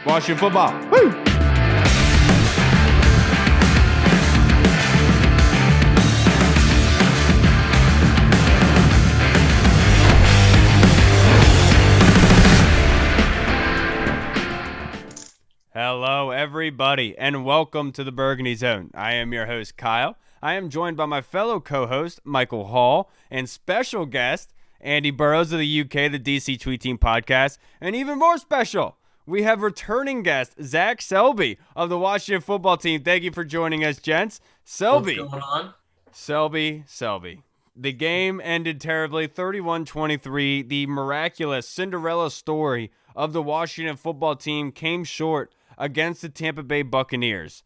Washington football. Woo! Hello, everybody, and welcome to the Burgundy Zone. I am your host, Kyle. I am joined by my fellow co-host, Michael Hall, and special guest, Andy Burrows of the UK, the DC Tweet Team podcast. And even more special, we have returning guest, Zach Selby of the Washington football team. Thank you for joining us, gents. Selby. What's going on? Selby. The game ended terribly, 31-23. The miraculous Cinderella story of the Washington football team came short against the Tampa Bay Buccaneers.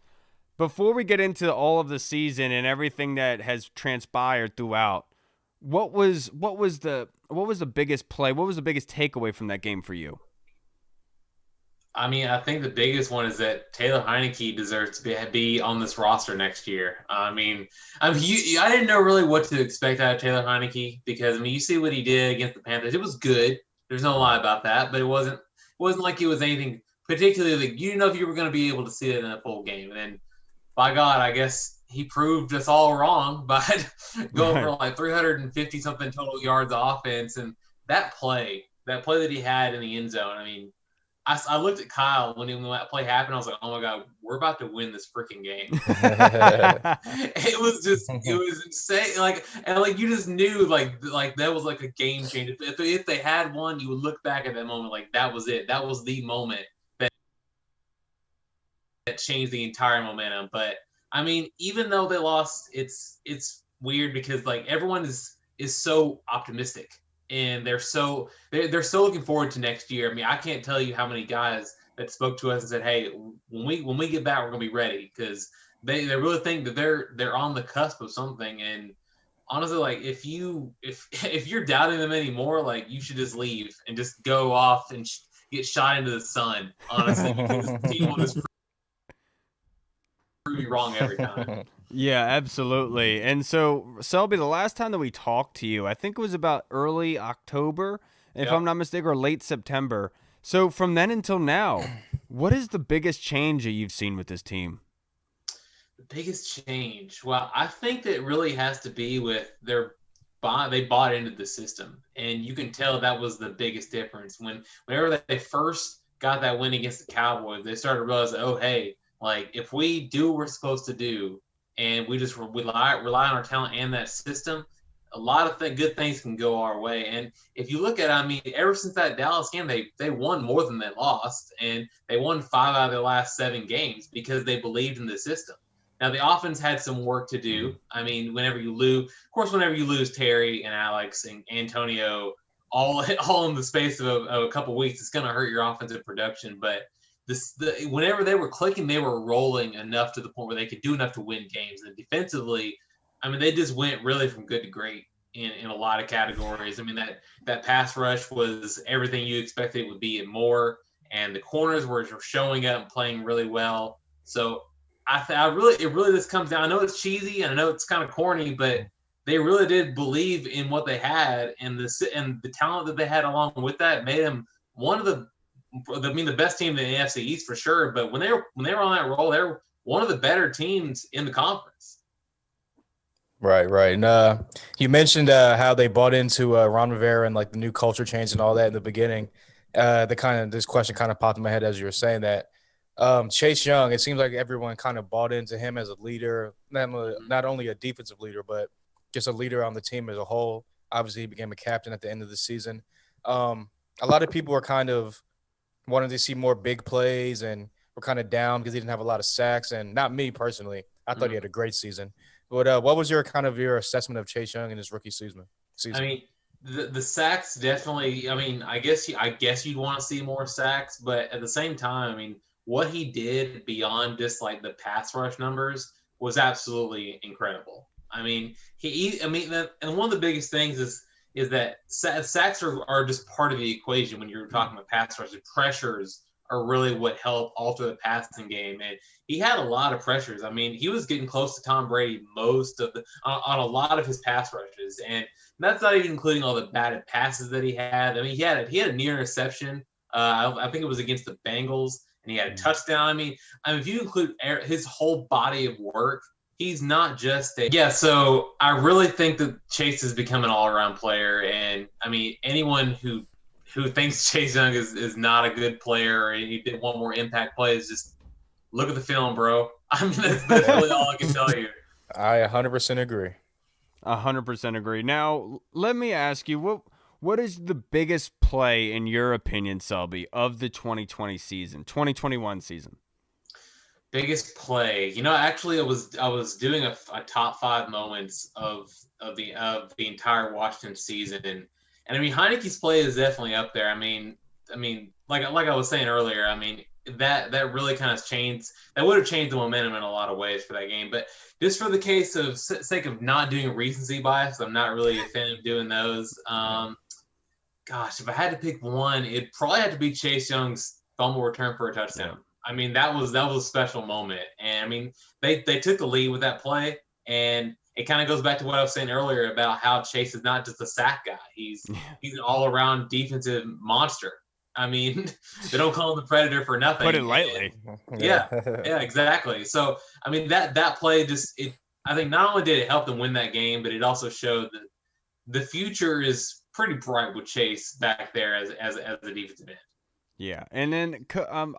Before we get into all of the season and everything that has transpired throughout, what was the biggest play? What was the biggest takeaway from that game for you? I mean, I think the biggest one is that Taylor Heinicke deserves to be on this roster next year. I didn't know really what to expect out of Taylor Heinicke because you see what he did against the Panthers. It was good. There's no lie about that, but it wasn't like it was anything particularly. Like, you didn't know if you were going to be able to see it in a full game. And then, by God, I guess he proved us all wrong by going for like 350 something total yards of offense. And that play that he had in the end zone. I mean, I looked at Kyle when that play happened. I was like, oh my God, we're about to win this freaking game. It was insane. You just knew like that was like a game changer. If they had one, you would look back at that moment like that was it. That was the moment that changed the entire momentum. But I mean, even though they lost, it's weird because like everyone is so optimistic. And they're so looking forward to next year. I mean, I can't tell you how many guys that spoke to us and said, "Hey, when we get back, we're gonna be ready," because they really think that they're on the cusp of something. And honestly, like if you're doubting them anymore, like you should just leave and just go off and get shot into the sun. Honestly, because this team will just prove you wrong every time. Yeah, absolutely. And so, Selby, the last time that we talked to you, I think it was about early October, if I'm not mistaken, or late September. So from then until now, what is the biggest change that you've seen with this team? The biggest change? Well, I think that it really has to be with they bought into the system. And you can tell that was the biggest difference. Whenever they first got that win against the Cowboys, they started to realize, oh, hey, like if we do what we're supposed to do, and we just rely on our talent and that system, a lot of good things can go our way. And if you look at it, I mean, ever since that Dallas game, they won more than they lost, and they won 5 out of their last 7 games because they believed in the system. Now, the offense had some work to do. I mean, whenever you lose Terry and Alex and Antonio all in the space of a couple weeks, it's going to hurt your offensive production. But whenever they were clicking, they were rolling enough to the point where they could do enough to win games. And defensively, I mean, they just went really from good to great in a lot of categories. I mean, that pass rush was everything you expected it would be and more. And the corners were showing up and playing really well. So it really just comes down. I know it's cheesy and I know it's kind of corny, but they really did believe in what they had, and the talent that they had along with that made them one of the best team in the AFC East for sure. But when they were on that roll, they were one of the better teams in the conference. Right. And you mentioned how they bought into Ron Rivera and like the new culture change and all that in the beginning. This question kind of popped in my head as you were saying that. Chase Young, it seems like everyone kind of bought into him as a leader, not only a defensive leader, but just a leader on the team as a whole. Obviously, he became a captain at the end of the season. A lot of people were kind of wanted to see more big plays and were kind of down because he didn't have a lot of sacks. And not me personally. I thought he had a great season. But what was your assessment of Chase Young in his rookie season? I mean, the sacks definitely. I mean, I guess you'd want to see more sacks, but at the same time, I mean, what he did beyond just like the pass rush numbers was absolutely incredible. I mean, and one of the biggest things is that sacks are just part of the equation when you're talking about pass rush. The pressures are really what help alter the passing game. And he had a lot of pressures. I mean, he was getting close to Tom Brady on a lot of his pass rushes. And that's not even including all the batted passes that he had. I mean, he had a near interception. I think it was against the Bengals. And and he had a touchdown. I mean, if you include his whole body of work, he's not just so I really think that Chase has become an all-around player. And I mean, anyone who thinks Chase Young is not a good player and he did one more impact play is just look at the film, bro. I mean, that's really all I can tell you. I 100% agree. 100% agree. Now, let me ask you, what is the biggest play, in your opinion, Selby, of the 2021 season? Biggest play, actually, I was doing a top 5 moments of the entire Washington season, and I mean Heineke's play is definitely up there. I mean, like I was saying earlier, I mean that really kind of changed. That would have changed the momentum in a lot of ways for that game. But just for the sake of not doing recency bias, I'm not really a fan of doing those. Gosh, if I had to pick one, it probably had to be Chase Young's fumble return for a touchdown. Yeah. I mean, that was a special moment. And I mean, they took the lead with that play, and it kind of goes back to what I was saying earlier about how Chase is not just a sack guy. He's an all-around defensive monster. I mean, they don't call him the Predator for nothing. Put it lightly. Yeah, exactly. So, I mean, that play I think not only did it help them win that game, but it also showed that the future is pretty bright with Chase back there as a defensive end. Yeah, and then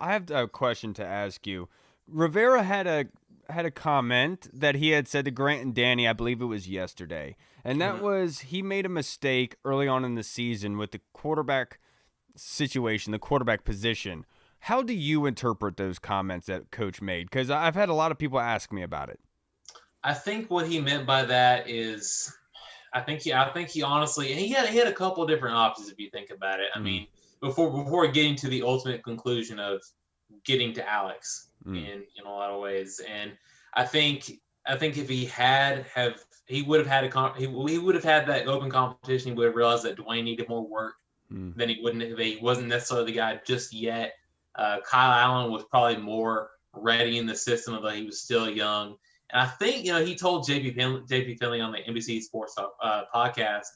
I have a question to ask you. Rivera had a comment that he had said to Grant and Danny, I believe it was yesterday, and that was he made a mistake early on in the season with the quarterback situation, the quarterback position. How do you interpret those comments that Coach made? Because I've had a lot of people ask me about it. I think what he meant by that is, I think he honestly, and he had a couple of different options if you think about it. I mean, before getting to the ultimate conclusion of getting to Alex in a lot of ways. And I think if he would have had that open competition, he would have realized that Dwayne needed more work than he wasn't necessarily the guy just yet. Kyle Allen was probably more ready in the system, although he was still young. And I think, he told JP Finley on the NBC Sports podcast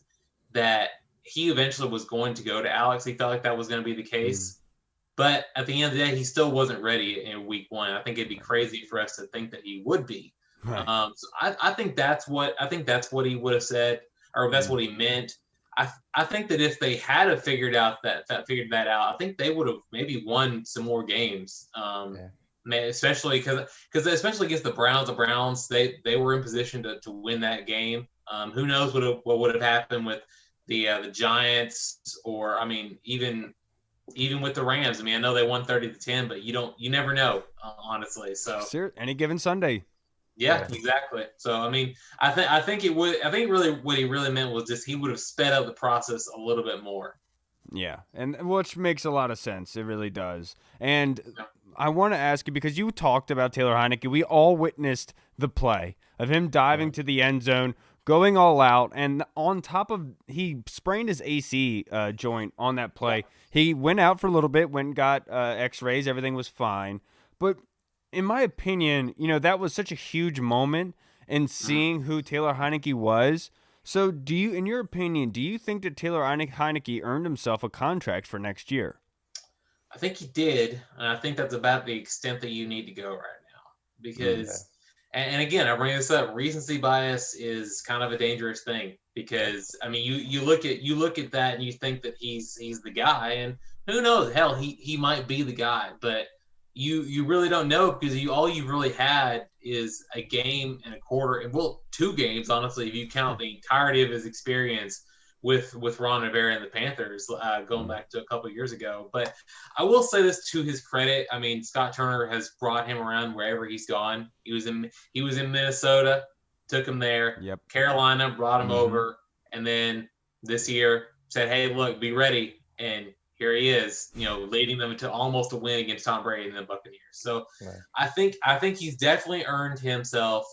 that he eventually was going to go to Alex. He felt like that was going to be the case. But at the end of the day, he still wasn't ready in week 1. I think it'd be crazy for us to think that he would be. Right. So I think that's what he would have said, or that's what he meant. I think that if they had figured that out, I think they would have maybe won some more games. Especially because especially against the Browns, they were in position to win that game. Who knows what would have happened with the Giants, or I mean even with the Rams. I mean, I know they won 30-10, but you never know, honestly. So any given Sunday. Yeah, exactly. So I mean, I think really what he really meant was just he would have sped up the process a little bit more. Yeah, and which makes a lot of sense. It really does. And I want to ask you, because you talked about Taylor Heinicke, we all witnessed the play of him diving to the end zone, going all out, and on top of, he sprained his AC joint on that play. Yeah. He went out for a little bit, went and got x-rays, everything was fine. But in my opinion, that was such a huge moment in seeing who Taylor Heinicke was. So in your opinion, do you think that Taylor Heinicke earned himself a contract for next year? I think he did, and I think that's about the extent that you need to go right now. Because, and again, I bring this up, recency bias is kind of a dangerous thing. Because I mean, you look at that and you think that he's the guy, and who knows? Hell, he might be the guy, but you really don't know, because all you really had is a game and a quarter, and 2 games, honestly, if you count the entirety of his experience with Ron Rivera and the Panthers, going back to a couple of years ago. But I will say this to his credit. I mean, Scott Turner has brought him around wherever he's gone. He was in Minnesota, took him there. Yep. Carolina brought him over, and then this year said, "Hey, look, be ready." And here he is, leading them to almost a win against Tom Brady and the Buccaneers. So I think he's definitely earned himself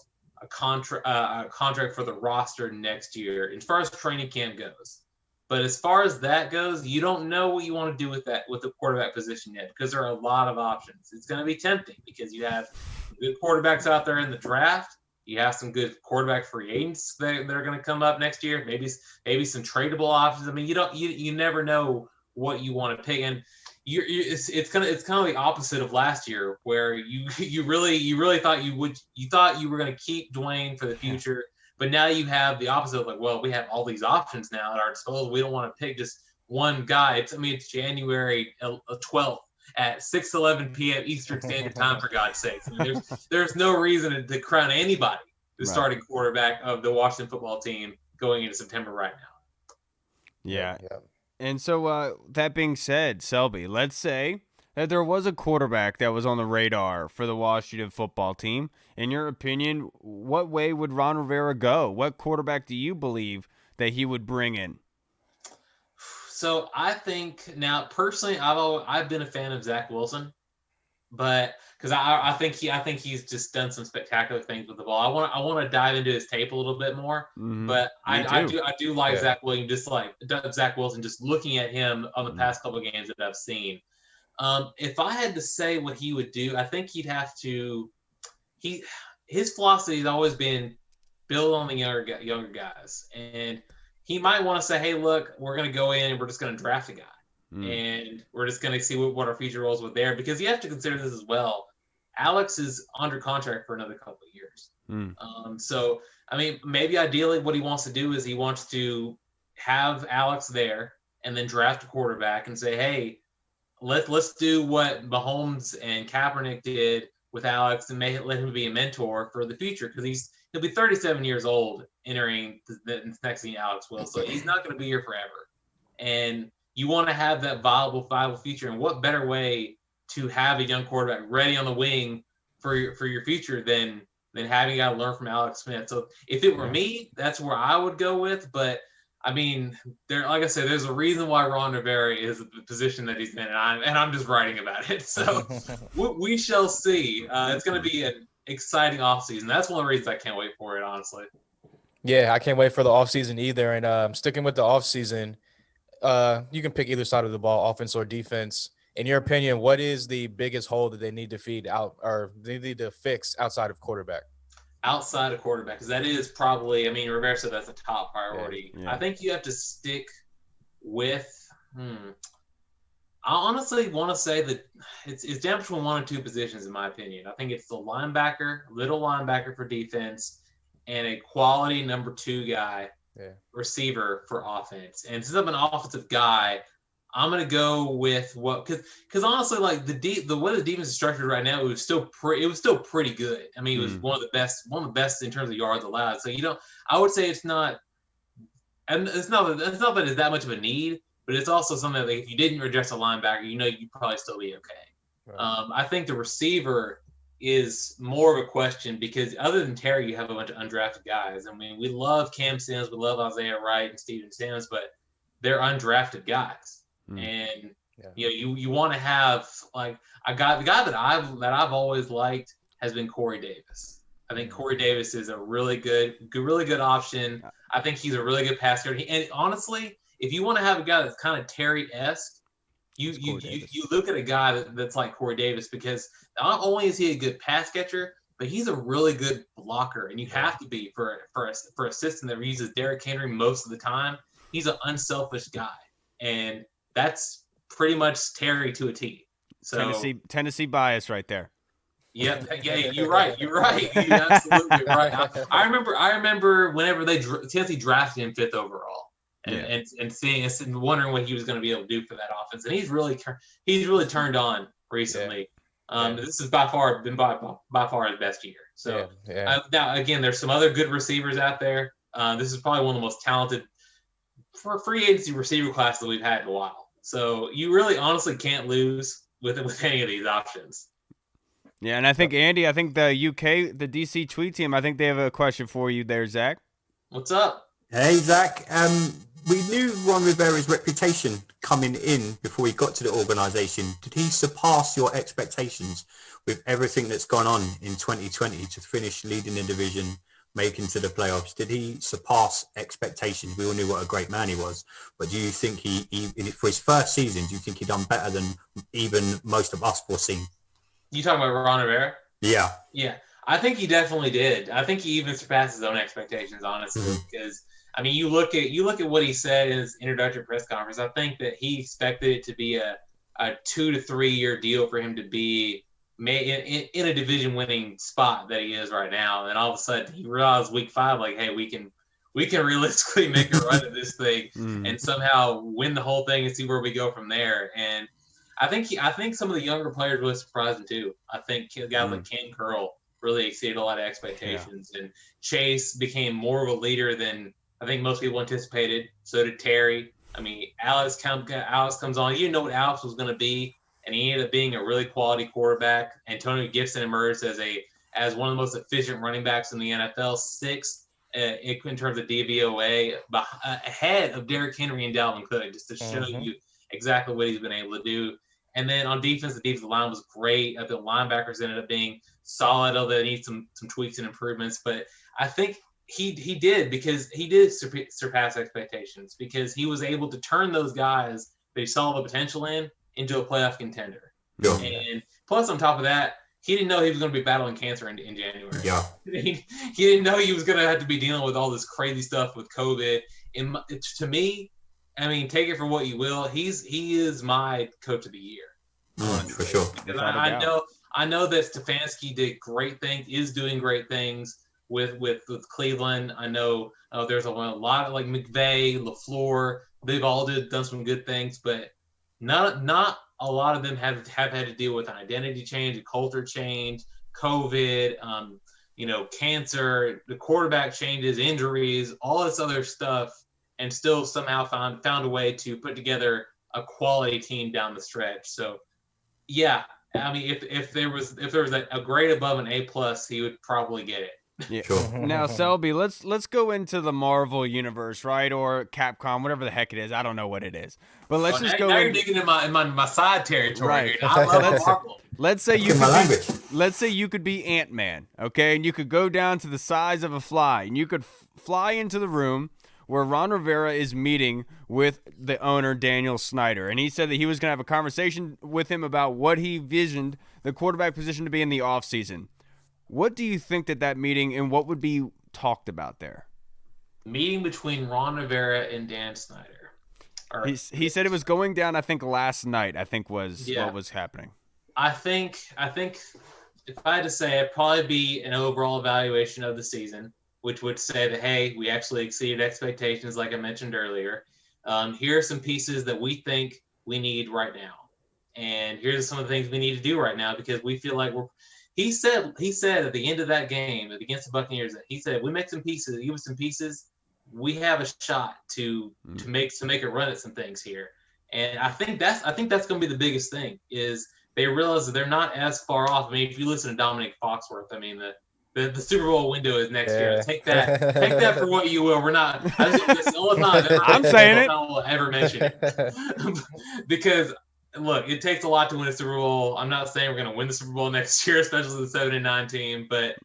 a contract for the roster next year, as far as training camp goes. But as far as that goes, you don't know what you want to do with the quarterback position yet, because there are a lot of options. It's going to be tempting because you have good quarterbacks out there in the draft. You have some good quarterback free agents that are going to come up next year. Maybe some tradable options. I mean, you never know what you want to pick. And it's kind of the opposite of last year, where you really thought you were going to keep Dwayne for the future, but now you have the opposite of like, well, we have all these options now at our disposal. We don't want to pick just one guy. It's January 12th at 6:11 p.m. Eastern Standard Time, for God's sakes. I mean, there's no reason to crown anybody the starting quarterback of the Washington football team going into September right now. Yeah. And so that being said, Selby, let's say that there was a quarterback that was on the radar for the Washington football team. In your opinion, what way would Ron Rivera go? What quarterback do you believe that he would bring in? So I think now personally, I've been a fan of Zach Wilson, but because I think he's just done some spectacular things with the ball. I want to dive into his tape a little bit more, but I do like Zach Wilson, Zach Wilson, just looking at him on the past couple of games that I've seen. If I had to say what he would do, I think he'd have to. His philosophy has always been build on the younger guys, and he might want to say, hey, look, we're going to go in and we're just going to draft a guy. And we're just going to see what our future roles were there, because you have to consider this as well. Alex is under contract for another couple of years. So, I mean, maybe ideally what he wants to do is he wants to have Alex there and then draft a quarterback and say, hey, let's do what Mahomes and Kaepernick did with Alex and let him be a mentor for the future, because he'll be 37 years old entering the next thing Alex will. So he's not going to be here forever. And you want to have that viable future. And what better way to have a young quarterback ready on the wing for your future than having got to learn from Alex Smith. So if it were me, that's where I would go with. But I mean, like I said, there's a reason why Ron Rivera is the position that he's been in, and I'm just writing about it. So we shall see. It's going to be an exciting offseason. That's one of the reasons I can't wait for it, honestly. Yeah, I can't wait for the offseason either. And sticking with the offseason, you can pick either side of the ball, offense or defense. In your opinion, what is the biggest hole that they need to feed out, or they need to fix outside of quarterback? Outside of quarterback, because that is probably, I mean, Rivera said that's a top priority. Yeah. I think you have to stick with, I honestly want to say that it's down between one or two positions, in my opinion. I think it's the little linebacker for defense, and a quality number 2 guy, receiver for offense. And since I'm an offensive guy, I'm gonna go with because honestly, like the way the defense is structured right now, it was still pretty good. I mean, it was one of the best in terms of yards allowed. So I would say it's not that it's that much of a need, but it's also something that if you didn't address a linebacker, you'd probably still be okay. Right. I think the receiver is more of a question, because other than Terry, you have a bunch of undrafted guys. I mean, we love Cam Sims, we love Isaiah Wright and Steven Sims, but they're undrafted guys. And you want to have like the guy that I've always liked has been Corey Davis. I think Corey Davis is a really good option. I think he's a really good passer. And honestly, if you want to have a guy that's kind of Terry-esque, you look at a guy that's like Corey Davis, because not only is he a good pass catcher, but he's a really good blocker, and you have to be for a system that uses Derrick Henry most of the time. He's an unselfish guy, and that's pretty much Terry to a T. So Tennessee bias right there. Yep. Yeah, you're right. You're absolutely right. I remember whenever Tennessee drafted him 5th overall, and seeing us and wondering what he was going to be able to do for that offense. And he's really turned on recently. This has by far been by far his best year. So now again, there's some other good receivers out there. This is probably one of the most talented for free agency receiver class that we've had in a while. So you really honestly can't lose with any of these options. Yeah, and I think, Andy, the the DC tweet team, I think they have a question for you there, Zach. What's up? Hey, Zach. We knew Ron Rivera's reputation coming in before he got to the organization. Did he surpass your expectations with everything that's gone on in 2020 to finish leading the division, making to the playoffs? Did he surpass expectations? We all knew what a great man he was, but do you think he for his first season, do you think he done better than even most of us foreseen? You talking about Ron Rivera? Yeah. I think he definitely did. I think he even surpassed his own expectations, honestly, because I mean, you look at what he said in his introductory press conference. I think that he expected it to be a a 2 to 3 year deal for him to be in a division winning spot that he is right now. And all of a sudden he realized week 5, like, hey, we can realistically make a run at this thing and somehow win the whole thing and see where we go from there. And I think some of the younger players really surprised him too. I think guys like Ken Curl really exceeded a lot of expectations, and Chase became more of a leader than I think most people anticipated. So did Terry. I mean, Alex comes on. You didn't know what Alex was going to be, and he ended up being a really quality quarterback. Antonio Gibson emerged as one of the most efficient running backs in the NFL, sixth in terms of DVOA, ahead of Derrick Henry and Dalvin Cook, just to show you exactly what he's been able to do. And then on defense, the defensive line was great. I think linebackers ended up being solid, although they need some tweaks and improvements. But I think he did, because he did surpass expectations, because he was able to turn those guys that he saw the potential into a playoff contender. Yeah. And plus, on top of that, he didn't know he was going to be battling cancer in January. Yeah. He didn't know he was going to have to be dealing with all this crazy stuff with COVID. And to me, I mean, take it for what you will. He is my coach of the year. For sure. I know that Stefanski did great things, is doing great things with Cleveland. I know there's a lot of, like, McVay, LaFleur. They've all done some good things, but not a lot of them have had to deal with an identity change, a culture change, COVID, cancer, the quarterback changes, injuries, all this other stuff, and still somehow found a way to put together a quality team down the stretch. So, yeah, I mean, if there was a grade above an A+, he would probably get it. Yeah. Sure. Now, Selby, let's go into the Marvel universe, right, or Capcom, whatever the heck it is. I don't know what it is, but let's just go. Now you're digging in my side territory. Right. Here. I love Marvel. Let's say you could be Ant-Man, okay, and you could go down to the size of a fly, and you could fly into the room where Ron Rivera is meeting with the owner, Daniel Snyder, and he said that he was going to have a conversation with him about what he visioned the quarterback position to be in the offseason. What do you think that meeting, and what would be talked about there? Meeting between Ron Rivera and Dan Snyder. He said it was going down, I think, last night, what was happening. I think if I had to say, it'd probably be an overall evaluation of the season, which would say that, hey, we actually exceeded expectations, like I mentioned earlier. Here are some pieces that we think we need right now. And here's some of the things we need to do right now, because we feel like he said at the end of that game against the Buccaneers, that he said, if we make some pieces, give us some pieces, we have a shot to make a run at some things here. And I think that's going to be the biggest thing, is they realize that they're not as far off. I mean, if you listen to Dominic Foxworth, I mean, the Super Bowl window is next year. Take that for what you will. We're not. I say this all the time. I'm saying it. I will ever mention it because look, it takes a lot to win a Super Bowl. I'm not saying we're going to win the Super Bowl next year, especially the 7-9 team. But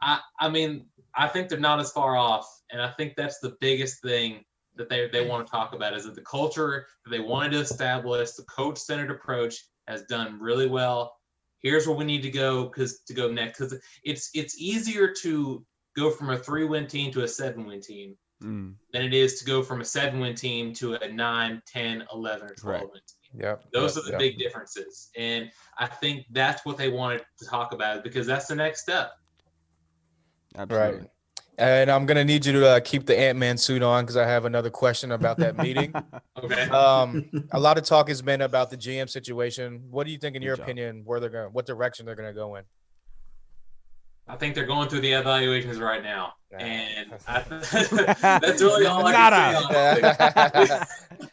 I mean, I think they're not as far off, and I think that's the biggest thing that they want to talk about, is that the culture that they wanted to establish, the coach-centered approach, has done really well. Here's where we need to go next, because it's easier to go from a 3-win team to a 7-win team than it is to go from a 7-win team to a 9, 10, 11, or 12-win team. Yep. Those are the big differences. And I think that's what they wanted to talk about, because that's the next step. Absolutely. Right. And I'm going to need you to keep the Ant-Man suit on, because I have another question about that meeting. Okay. A lot of talk has been about the GM situation. What do you think, in your opinion, what direction they're going to go in? I think they're going through the evaluations right now. And that's really all I can say.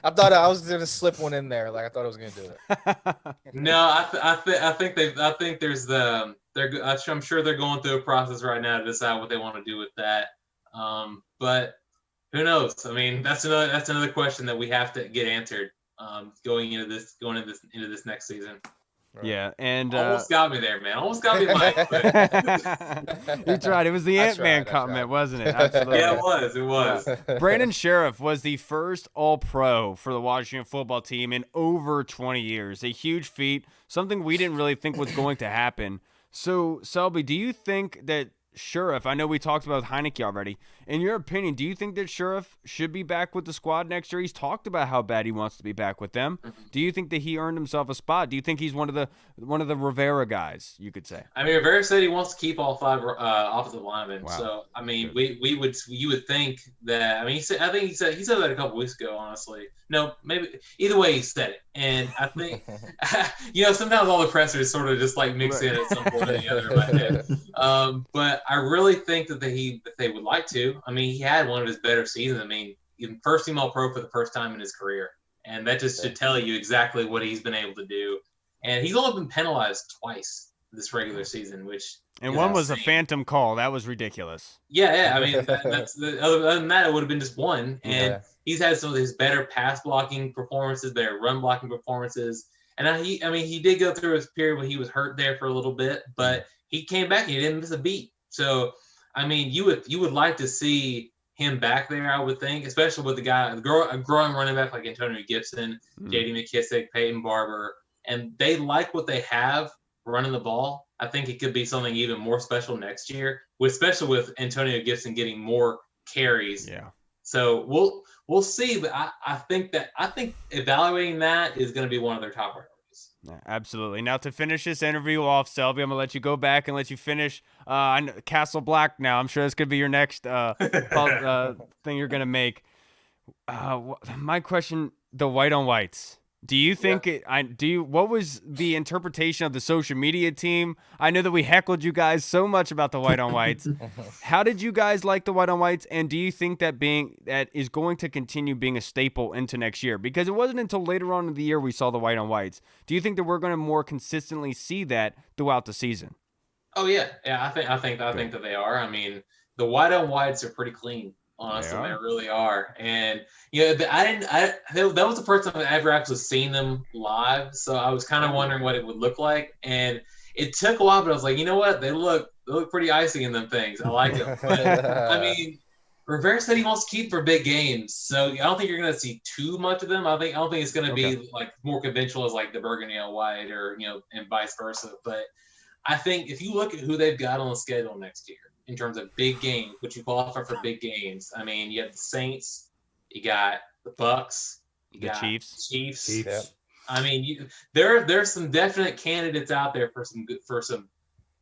I thought I was going to slip one in there. Like, I thought I was going to do it. No, I think there's I'm sure they're going through a process right now to decide what they want to do with that. But who knows? I mean, that's another question that we have to get answered going into this next season. Right. Yeah, and almost got me there, man. Almost got me, Mike. You tried. It was the Ant-Man comment, wasn't it? Absolutely. Yeah, it was. Yeah. Brandon Sheriff was the first All-Pro for the Washington football team in over 20 years. A huge feat, something we didn't really think was going to happen. So, Selby, do you think that Sheriff, I know we talked about Heineke already. In your opinion, do you think that Sheriff should be back with the squad next year? He's talked about how bad he wants to be back with them. Do you think that he earned himself a spot? Do you think he's one of the Rivera guys, you could say? I mean, Rivera said he wants to keep all 5 offensive linemen. Wow. So I mean, you would think that. I mean, he said that a couple weeks ago. Honestly, no, maybe either way he said it, and I think sometimes all the pressers sort of just like mix in at some point or the other in my head. But I really think that they would like to. I mean, he had one of his better seasons. I mean, first team All Pro for the first time in his career, and that just should tell you exactly what he's been able to do. And he's only been penalized twice this regular season, one was a phantom call. That was ridiculous. Yeah. I mean, other than that, it would have been just one. And he's had some of his better pass blocking performances, better run blocking performances. And he did go through his period when he was hurt there for a little bit, but he came back and he didn't miss a beat. So, I mean, you would like to see him back there, I would think, especially with a growing running back like Antonio Gibson, J.D. McKissick, Peyton Barber, and they like what they have running the ball. I think it could be something even more special next year, especially with Antonio Gibson getting more carries. Yeah. So we'll see, but I think evaluating that is going to be one of their top priorities. Absolutely. Now, to finish this interview off, Selby, I'm going to let you go back and let you finish Castle Black now. I'm sure that's going to be your next thing you're going to make. My question, the white on whites. Do you think what was the interpretation of the social media team? I know that we heckled you guys so much about the white on whites. How did you guys like the white on whites? And do you think that is going to continue being a staple into next year? Because it wasn't until later on in the year we saw the white on whites. Do you think that we're going to more consistently see that throughout the season? Oh yeah. I think that they are. I mean, the white on whites are pretty clean. Honestly, they really are. And that was the first time I've ever actually seen them live. So I was kind of wondering what it would look like. And it took a while, but I was like, you know what? They look pretty icy in them things. I like them. But I mean, Rivera said he wants to keep for big games. So I don't think you're going to see too much of them. I don't think it's going to be like more conventional as like the Burgundy on white or, and vice versa. But I think if you look at who they've got on the schedule next year, in terms of big games, which you qualify for big games. I mean, you have the Saints, you got the Bucks, you got Chiefs. Yep. I mean, there's some definite candidates out there for some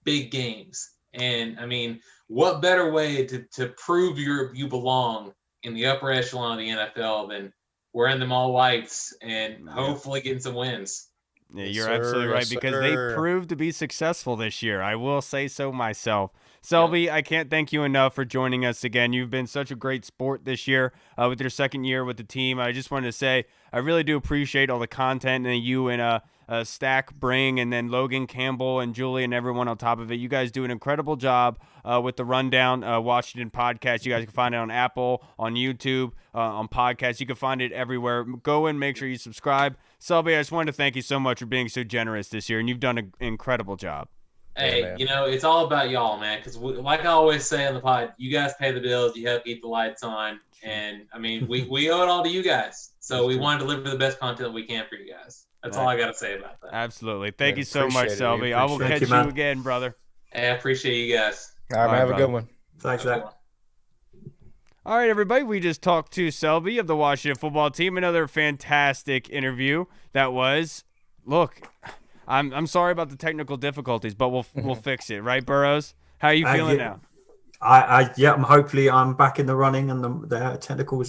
big games. And I mean, what better way to prove you belong in the upper echelon of the NFL than wearing them all whites and hopefully getting some wins. Yeah, you're absolutely right, because they proved to be successful this year. I will say so myself. Selby, I can't thank you enough for joining us again. You've been such a great sport this year with your second year with the team. I just wanted to say I really do appreciate all the content that you and Stack bring, and then Logan Campbell and Julie and everyone on top of it. You guys do an incredible job with the Rundown Washington podcast. You guys can find it on Apple, on YouTube, on podcasts. You can find it everywhere. Go and make sure you subscribe. Selby, I just wanted to thank you so much for being so generous this year, and you've done an incredible job. Hey, it's all about y'all, man, because like I always say on the pod, you guys pay the bills, you help keep the lights on, and I mean, we owe it all to you guys. So we want to deliver the best content we can for you guys. That's all I got to say about that. Absolutely. Thank you so much, Selby. I will catch you again, brother. Hey, I appreciate you guys. All right, man, have a good one. Thanks, Zach. All right, everybody, we just talked to Selby of the Washington football team. Another fantastic interview that was. Look, I'm sorry about the technical difficulties, but we'll fix it, right, Burrows? How are you feeling now? Hopefully I'm back in the running, and the technical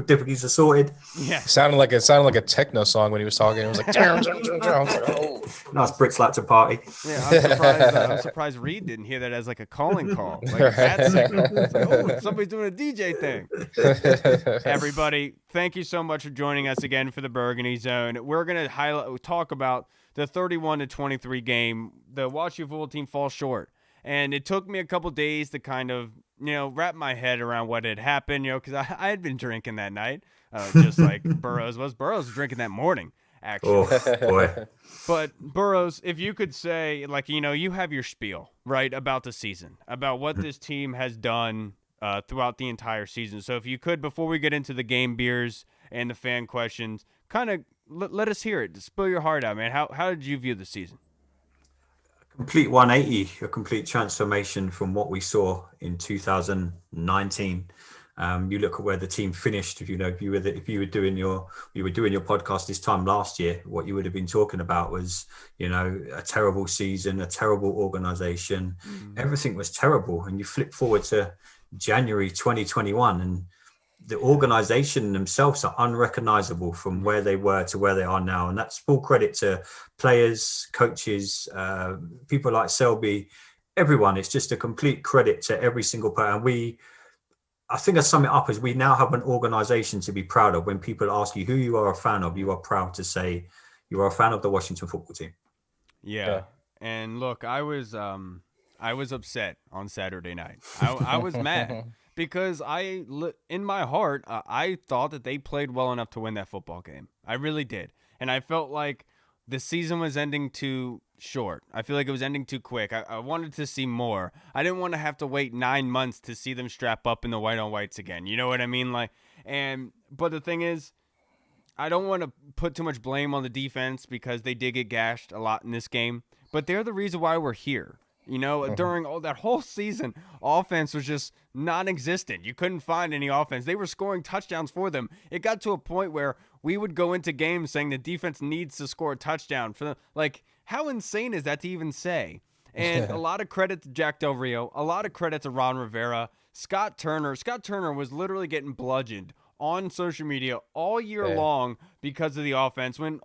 difficulties are sorted. Yeah, it sounded like a techno song when he was talking. It was like, I was like, oh, nice Brits like to party. Yeah, I'm surprised Reed didn't hear that as like a calling call, like a bat signal. It's like, oh, somebody's doing a DJ thing. Everybody, thank you so much for joining us again for the Burgundy Zone. We're gonna talk about the 31-23 game. The Washington football team falls short. And it took me a couple days to kind of, wrap my head around what had happened, because I had been drinking that night, just like Burrows was. Burrows was drinking that morning, actually. Oh, boy. But, Burrows, if you could say, you have your spiel, right, about the season, about what this team has done throughout the entire season. So if you could, before we get into the game beers and the fan questions, kind of let us hear it. Spill your heart out, man. How did you view the season? complete 180, a complete transformation from what we saw in 2019. You look at where the team finished. If you were doing your podcast this time last year, what you would have been talking about was, a terrible season, a terrible organization. Everything was terrible. And you flip forward to January 2021, and the organization themselves are unrecognizable from where they were to where they are now. And that's full credit to players, coaches, people like Selby, everyone. It's just a complete credit to every single person. I think I sum it up as we now have an organization to be proud of. When people ask you who you are a fan of, you are proud to say you are a fan of the Washington football team. Yeah. And look, I was upset on Saturday night. I was mad because in my heart, I thought that they played well enough to win that football game. I really did. And I felt like the season was ending too short. I feel like it was ending too quick. I wanted to see more. I didn't want to have to wait 9 months to see them strap up in the white on whites again. You know what I mean? But the thing is, I don't want to put too much blame on the defense because they did get gashed a lot in this game, but they're the reason why we're here. During all that whole season, offense was just non-existent. You couldn't find any offense. They were scoring touchdowns for them. It got to a point where we would go into games saying the defense needs to score a touchdown for them. Like, how insane is that to even say? And a lot of credit to Jack Del Rio, a lot of credit to Ron Rivera, Scott Turner. Scott Turner was literally getting bludgeoned on social media all year long because of the offense, when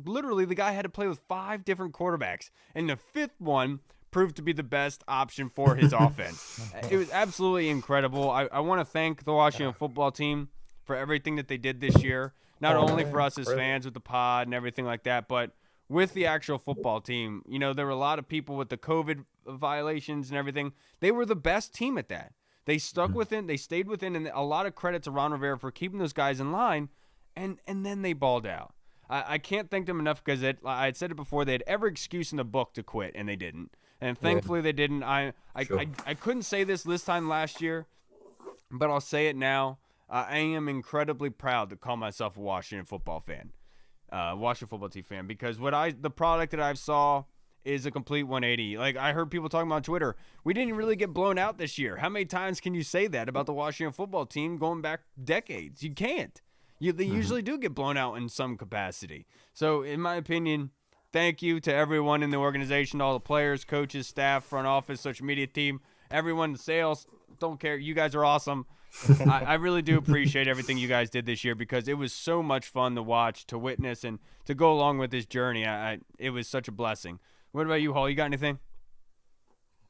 literally the guy had to play with 5 different quarterbacks, and the 5th one proved to be the best option for his offense. It was absolutely incredible. I want to thank the Washington football team for everything that they did this year, not only for us as fans with the pod and everything like that, but with the actual football team. There were a lot of people with the COVID violations and everything. They were the best team at that. They stuck within, they stayed within, and a lot of credit to Ron Rivera for keeping those guys in line, and then they balled out. I can't thank them enough because I had said it before, they had every excuse in the book to quit, and they didn't. And thankfully they didn't. I couldn't say this time last year, but I'll say it now. I am incredibly proud to call myself a Washington football fan, Washington football team fan, because the product that I saw is a complete 180. Like, I heard people talking about on Twitter, we didn't really get blown out this year. How many times can you say that about the Washington football team going back decades? You can't. They usually do get blown out in some capacity. So, in my opinion, thank you to everyone in the organization, all the players, coaches, staff, front office, social media team, everyone in sales. Don't care. You guys are awesome. I really do appreciate everything you guys did this year because it was so much fun to watch, to witness, and to go along with this journey. It was such a blessing. What about you, Hall? You got anything?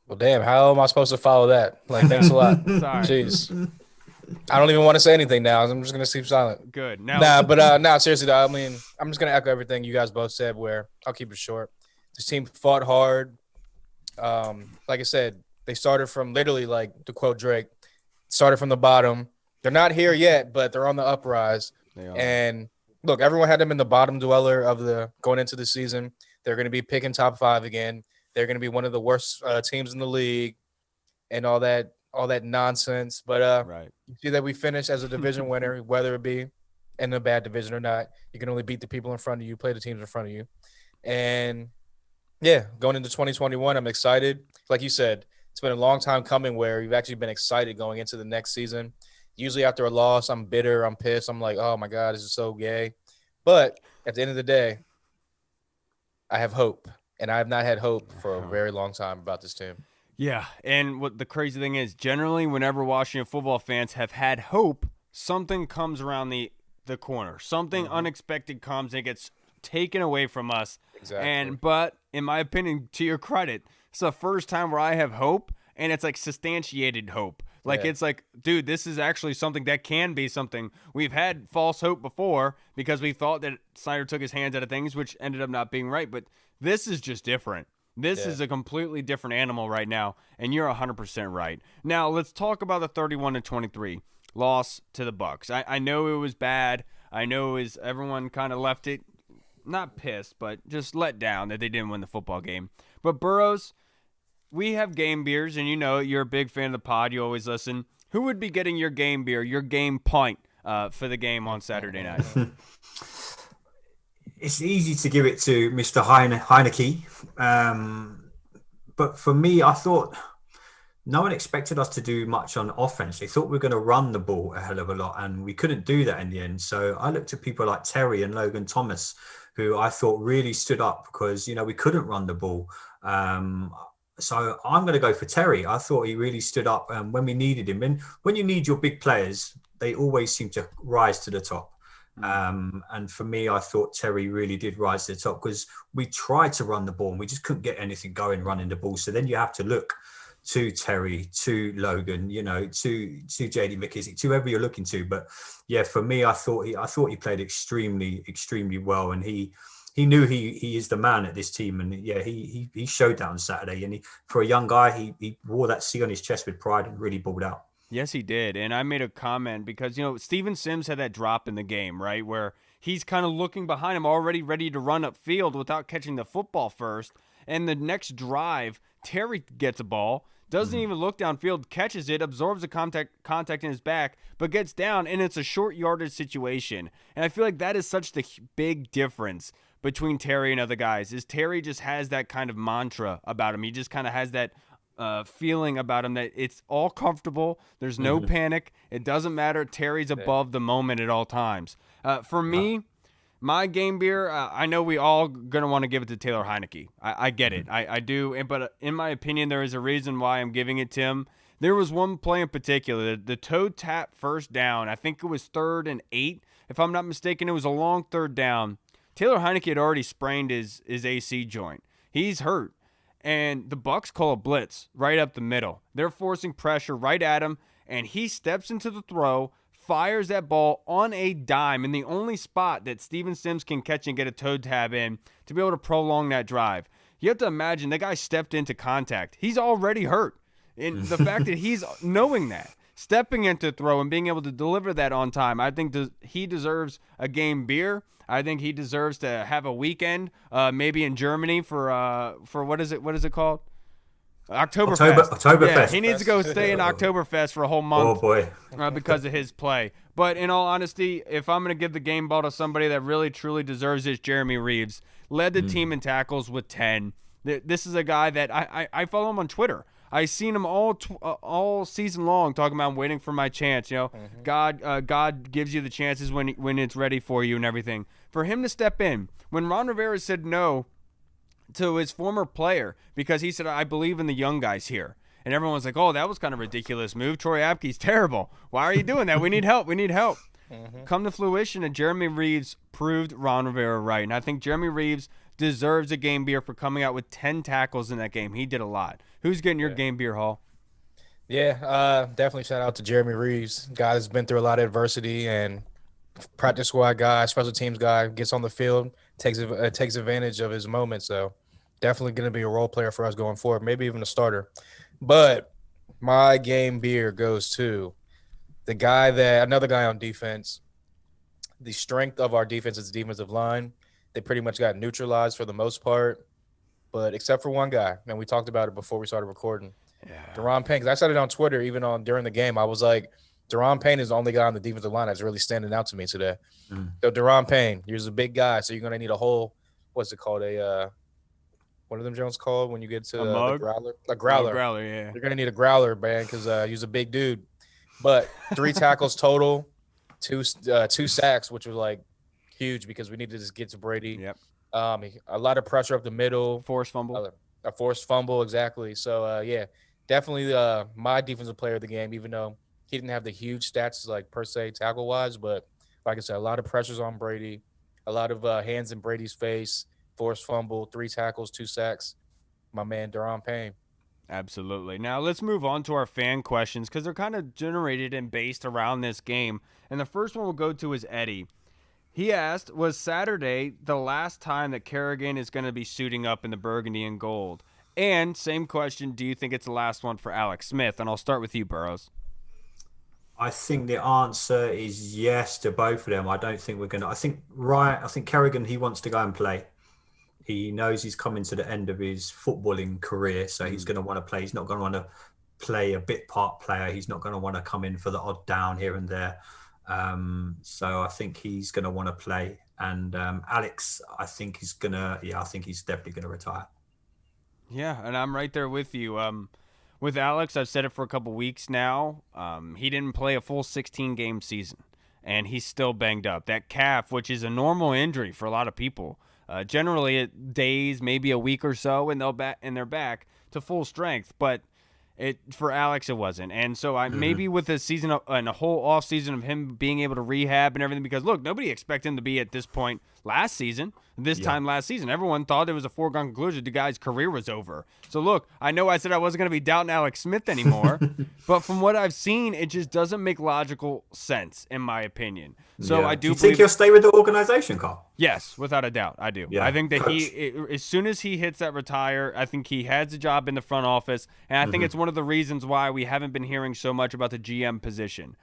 Well, damn, how am I supposed to follow that? Like, thanks a lot. Sorry. Jeez. I don't even want to say anything now. I'm just going to sleep silent. Good. Now, Seriously, though, I mean, I'm just going to echo everything you guys both said, where I'll keep it short. This team fought hard. Like I said, they started from literally, like, to quote Drake, started from the bottom. They're not here yet, but they're on the uprise. They are. And look, everyone had them in the bottom dweller of going into the season. They're going to be picking top 5 again. They're going to be one of the worst teams in the league and all that nonsense. But right. You see that we finished as a division winner, whether it be in a bad division or not. You can only beat the people in front of you, play the teams in front of you. And, yeah, going into 2021, I'm excited. Like you said, it's been a long time coming where we've actually been excited going into the next season. Usually after a loss, I'm bitter, I'm pissed. I'm like, oh, my God, this is so gay. But at the end of the day, I have hope. And I have not had hope for a very long time about this team. Yeah, and what the crazy thing is, generally whenever Washington football fans have had hope, something comes around the corner. Something unexpected comes and it gets taken away from us. Exactly. But in my opinion, to your credit, it's the first time where I have hope, and it's like substantiated hope. Like, It's like, dude, this is actually something that can be something. We've had false hope before because we thought that Snyder took his hands out of things, which ended up not being right. But this is just different. This is a completely different animal right now, and you're 100% right. Now, let's talk about the 31-23 loss to the Bucks. I know it was bad. I know everyone kind of left it, not pissed, but just let down that they didn't win the football game. But Burrows, we have game beers, and you know you're a big fan of the pod. You always listen. Who would be getting your game beer, your game pint for the game on Saturday night? It's easy to give it to Mr. Heineke. but for me, I thought no one expected us to do much on offense. They thought we were going to run the ball a hell of a lot, and we couldn't do that in the end. So I looked at people like Terry and Logan Thomas, who I thought really stood up because, we couldn't run the ball. So I'm going to go for Terry. I thought he really stood up when we needed him. And when you need your big players, they always seem to rise to the top. And for me, I thought Terry really did rise to the top because we tried to run the ball and we just couldn't get anything going running the ball. So then you have to look to Terry, to Logan, to JD McKissick, to whoever you're looking to. But yeah, for me, I thought he played extremely, extremely well, and he knew he is the man at this team, and yeah, he showed that on Saturday. And for a young guy, he wore that C on his chest with pride and really balled out. Yes, he did. And I made a comment because, Steven Sims had that drop in the game, right, where he's kind of looking behind him, already ready to run upfield without catching the football first. And the next drive, Terry gets a ball, doesn't even look downfield, catches it, absorbs the contact in his back, but gets down, and it's a short yardage situation. And I feel like that is such the big difference between Terry and other guys, is Terry just has that kind of mantra about him. He just kind of has that feeling about him that it's all comfortable. There's no panic. It doesn't matter. Terry's above the moment at all times. For me, my game beer, I know we all going to want to give it to Taylor Heineke. I get it. I do. But in my opinion, there is a reason why I'm giving it to him. There was one play in particular, the toe tap first down. I think it was 3rd and 8. If I'm not mistaken, it was a long 3rd down. Taylor Heineke had already sprained his AC joint. He's hurt. And the Bucs call a blitz right up the middle. They're forcing pressure right at him, and he steps into the throw, fires that ball on a dime in the only spot that Steven Sims can catch and get a toe tab in to be able to prolong that drive. You have to imagine the guy stepped into contact. He's already hurt. And the fact that he's knowing that, stepping into throw and being able to deliver that on time, I think he deserves a game beer. I think he deserves to have a weekend, maybe in Germany for what is it called? Oktoberfest. Oktoberfest. Yeah, he needs to go stay in Oktoberfest for a whole month. Oh boy. Because of his play. But in all honesty, if I'm going to give the game ball to somebody that really truly deserves it, Jeremy Reeves. Led the team in tackles with 10. This is a guy that I follow him on Twitter. I seen him all season long talking about I'm waiting for my chance. God gives you the chances when it's ready for you and everything. For him to step in when Ron Rivera said no to his former player because he said I believe in the young guys here, and everyone was like, oh, that was kind of a ridiculous move. Troy Apke's terrible. Why are you doing that? We need help. Come to fruition, and Jeremy Reeves proved Ron Rivera right, and I think Jeremy Reeves deserves a game beer for coming out with 10 tackles in that game. He did a lot. Who's getting your game beer, Hall? Yeah, definitely shout out to Jeremy Reeves. Guy that's been through a lot of adversity and practice squad guy, special teams guy, gets on the field, takes advantage of his moment. So definitely going to be a role player for us going forward, maybe even a starter. But my game beer goes to another guy on defense. The strength of our defense is the defensive line. They pretty much got neutralized for the most part, but except for one guy, and we talked about it before we started recording. Yeah. Deron Payne, because I said it on Twitter even during the game. I was like, Deron Payne is the only guy on the defensive line that's really standing out to me today. So Deron Payne, you're a big guy, so you're going to need a whole, what's it called, what are them Jones called when you get to the growler? A growler. Growler, yeah. You're going to need a growler, man, because he's a big dude. But 3 tackles total, two sacks, which was like huge because we needed to just get to Brady. Yep. A lot of pressure up the middle. Forced fumble. A forced fumble, exactly. So, yeah, definitely my defensive player of the game, even though he didn't have the huge stats, like, per se, tackle-wise. But, like I said, a lot of pressures on Brady, a lot of hands in Brady's face, forced fumble, 3 tackles, 2 sacks. My man, Deron Payne. Absolutely. Now, let's move on to our fan questions because they're kind of generated and based around this game. And the first one we'll go to is Eddie. He asked, was Saturday the last time that Kerrigan is going to be suiting up in the burgundy and gold? And same question, do you think it's the last one for Alex Smith? And I'll start with you, Burrows. I think the answer is yes to both of them. I don't think we're going to. I think Kerrigan, he wants to go and play. He knows he's coming to the end of his footballing career, so he's going to want to play. He's not going to want to play a bit part player. He's not going to want to come in for the odd down here and there. So I think he's going to want to play. And Alex, I think he's definitely going to retire. Yeah, and I'm right there with you. With Alex, I've said it for a couple weeks now. He didn't play a full 16 game season, and he's still banged up. That calf, which is a normal injury for a lot of people, generally it days, maybe a week or so, and they're back to full strength. But for Alex it wasn't, and so maybe with a season and a whole off season of him being able to rehab and everything, because look, nobody expected him to be at this point last season. This time last season, everyone thought it was a foregone conclusion. The guy's career was over. So look, I know I said I wasn't going to be doubting Alex Smith anymore, but from what I've seen, it just doesn't make logical sense in my opinion. So I do you think he'll stay with the organization, Carl? Yes, without a doubt, I do. Yeah, I think that as soon as he hits that retire, I think he has a job in the front office, and I think it's one of the reasons why we haven't been hearing so much about the GM position,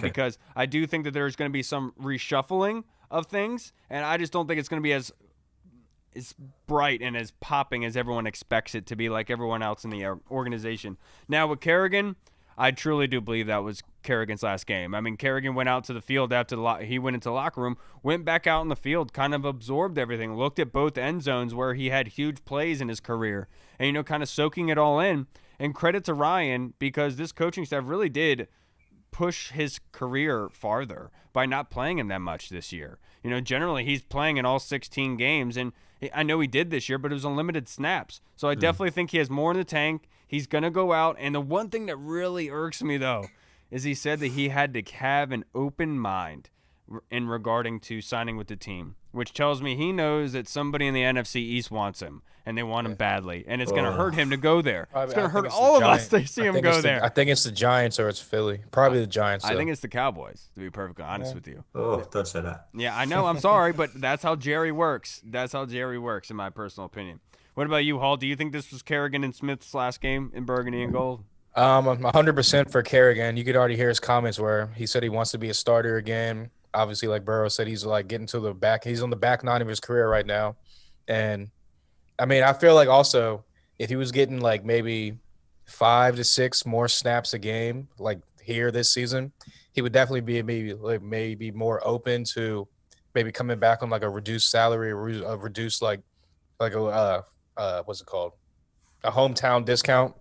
because I do think that there's going to be some reshuffling of things, and I just don't think it's going to be as bright and as popping as everyone expects it to be, like everyone else in the organization. Now with Kerrigan, I truly do believe that was Kerrigan's last game. I mean, Kerrigan went out to the field after he went into the locker room, went back out in the field, kind of absorbed everything, looked at both end zones where he had huge plays in his career, and kind of soaking it all in. And credit to Ryan, because this coaching staff really did push his career farther by not playing him that much this year. Generally he's playing in all 16 games, and I know he did this year, but it was unlimited snaps. So I definitely think he has more in the tank. He's going to go out, and the one thing that really irks me, though, is he said that he had to have an open mind in regarding to signing with the team, which tells me he knows that somebody in the NFC East wants him, and they want him badly, and it's going to hurt him to go there. It's going to hurt all of us to see him go there. I think it's the Giants or it's Philly. Probably the Giants. I think it's the Cowboys, to be perfectly honest with you. Oh, don't say that. Yeah, I know. I'm sorry, but that's how Jerry works. That's how Jerry works, in my personal opinion. What about you, Hall? Do you think this was Kerrigan and Smith's last game in Burgundy and Gold? I'm 100% for Kerrigan. You could already hear his comments where he said he wants to be a starter again. Obviously, like Burrow said, he's like getting to the back. He's on the back nine of his career right now. And I mean, I feel like also if he was getting like maybe 5 to 6 more snaps a game, like here this season, he would definitely be maybe more open to maybe coming back on like a reduced salary, a reduced like a what's it called? A hometown discount.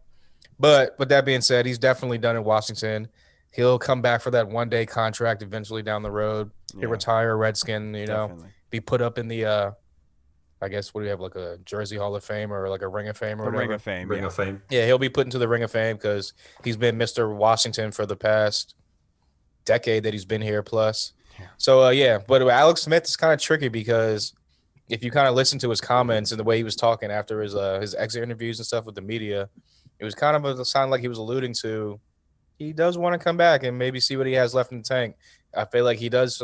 But with that being said, he's definitely done in Washington. He'll come back for that one-day contract eventually down the road. He'll retire a Redskin, be put up in the, I guess, what do you have, like a Jersey Hall of Fame or like a Ring of Fame or whatever? Ring of Fame. Ring of Fame. Yeah, he'll be put into the Ring of Fame because he's been Mr. Washington for the past decade that he's been here plus. Yeah. So, but Alex Smith is kind of tricky because if you kind of listen to his comments and the way he was talking after his exit interviews and stuff with the media, it was kind of a sign like he was alluding to he does want to come back and maybe see what he has left in the tank. I feel like he does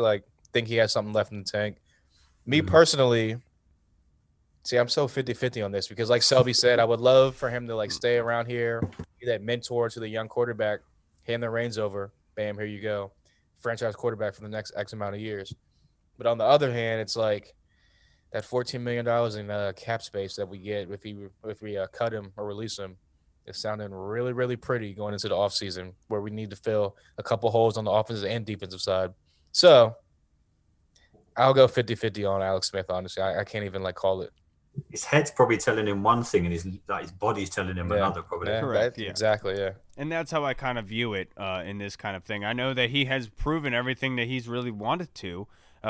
think he has something left in the tank. Me personally, see, I'm so 50-50 on this because like Selby said, I would love for him to stay around here, be that mentor to the young quarterback, hand the reins over, bam, here you go. Franchise quarterback for the next X amount of years. But on the other hand, it's like that $14 million in cap space that we get if we cut him or release him. It's sounding really, really pretty going into the offseason where we need to fill a couple holes on the offensive and defensive side. So I'll go 50-50 on Alex Smith, honestly. I can't even call it. His head's probably telling him one thing and his body's telling him another probably. Yeah, correct. Exactly, yeah. And that's how I kind of view it in this kind of thing. I know that he has proven everything that he's really wanted to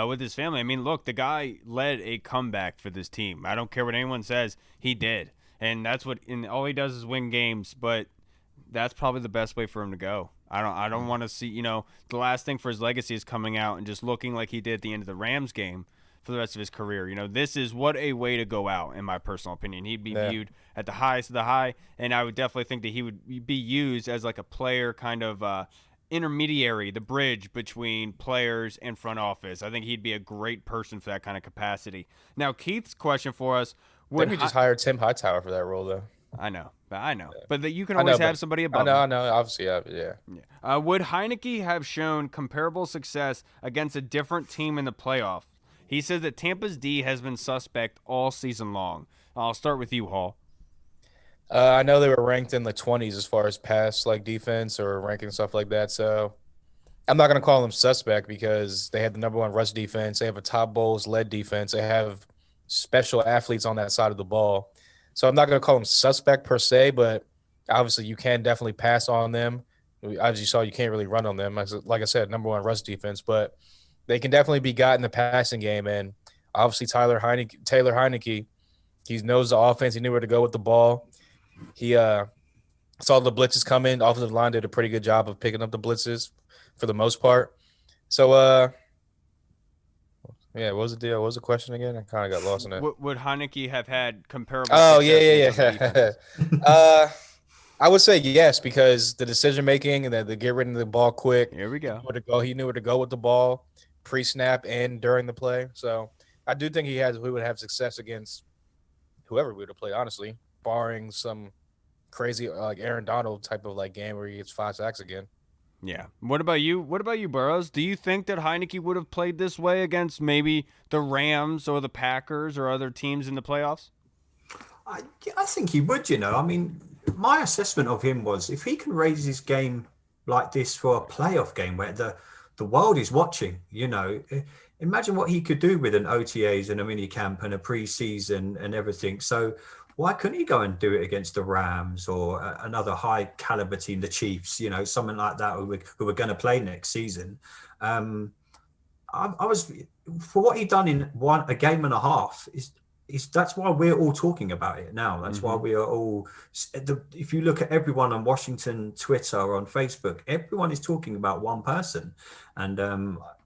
with his family. I mean, look, the guy led a comeback for this team. I don't care what anyone says. He did. And that's and all he does is win games, but that's probably the best way for him to go. I don't want to see, the last thing for his legacy is coming out and just looking like he did at the end of the Rams game for the rest of his career. This is what a way to go out, in my personal opinion. He'd be viewed at the highest of the high, and I would definitely think that he would be used as like a player kind of intermediary, the bridge between players and front office. I think he'd be a great person for that kind of capacity. Now, Keith's question for us. Then we just hired Tim Hightower for that role, though. I know. But that you can always have somebody above him. I know. Obviously, yeah. Would Heineke have shown comparable success against a different team in the playoff? He says that Tampa's D has been suspect all season long. I'll start with you, Hall. I know they were ranked in the 20s as far as pass defense or ranking stuff like that. So I'm not going to call them suspect because they had the number 1 rush defense. They have a top Bowls led defense. They have special athletes on that side of the ball. So I'm not going to call them suspect per se, but obviously you can definitely pass on them. As you saw, you can't really run on them. Like I said, number one rush defense, but they can definitely be got in the passing game. And obviously Taylor Heineke, he knows the offense. He knew where to go with the ball. He saw the blitzes come in. Offensive line did a pretty good job of picking up the blitzes for the most part. So, yeah, what was the deal? What was the question again? I kind of got lost in it. Would Heineke have had comparable Oh, success against other defenses? I would say yes, because the decision making and the get rid of the ball quick. Here we go. He knew where to go with the ball pre-snap and during the play. So I do think we would have success against whoever we would have played, honestly, barring some crazy like Aaron Donald type of like game where he gets 5 sacks again. Yeah. What about you? What about you, Burrows? Do you think that Heineke would have played this way against maybe the Rams or the Packers or other teams in the playoffs? I think he would, I mean, my assessment of him was if he can raise his game like this for a playoff game where the world is watching, imagine what he could do with an OTAs and a mini camp and a preseason and everything. So why couldn't he go and do it against the Rams or another high caliber team, the Chiefs, something like that who were going to play next season? I was, for what he done in a game and a half, that's why we're all talking about it now. That's why we are all. If you look at everyone on Washington Twitter or on Facebook, everyone is talking about one person, and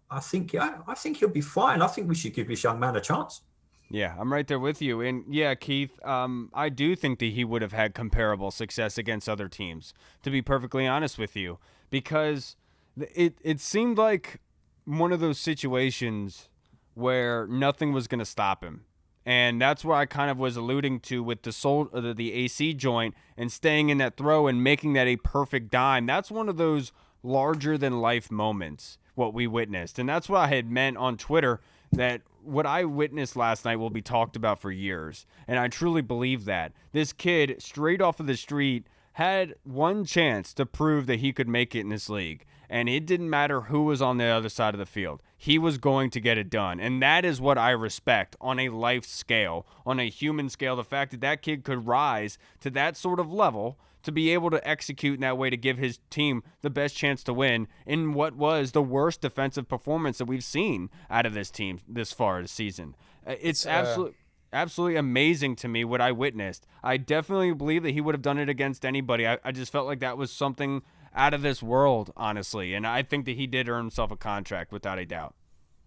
I think he'll be fine. I think we should give this young man a chance. Yeah, I'm right there with you. And yeah, Keith, I do think that he would have had comparable success against other teams, to be perfectly honest with you, because it seemed like one of those situations where nothing was going to stop him. And that's where I kind of was alluding to with the AC joint and staying in that throw and making that a perfect dime. That's one of those larger than life moments, what we witnessed. And that's what I had meant on Twitter, that what I witnessed last night will be talked about for years. And I truly believe that. This kid, straight off of the street, had one chance to prove that he could make it in this league. And it didn't matter who was on the other side of the field. He was going to get it done. And that is what I respect on a life scale, on a human scale. The fact that that kid could rise to that sort of level to be able to execute in that way to give his team the best chance to win in what was the worst defensive performance that we've seen out of this team this far this season. It's absolutely amazing to me what I witnessed. I definitely believe that he would have done it against anybody. I just felt like that was something out of this world, honestly. And I think that he did earn himself a contract without a doubt.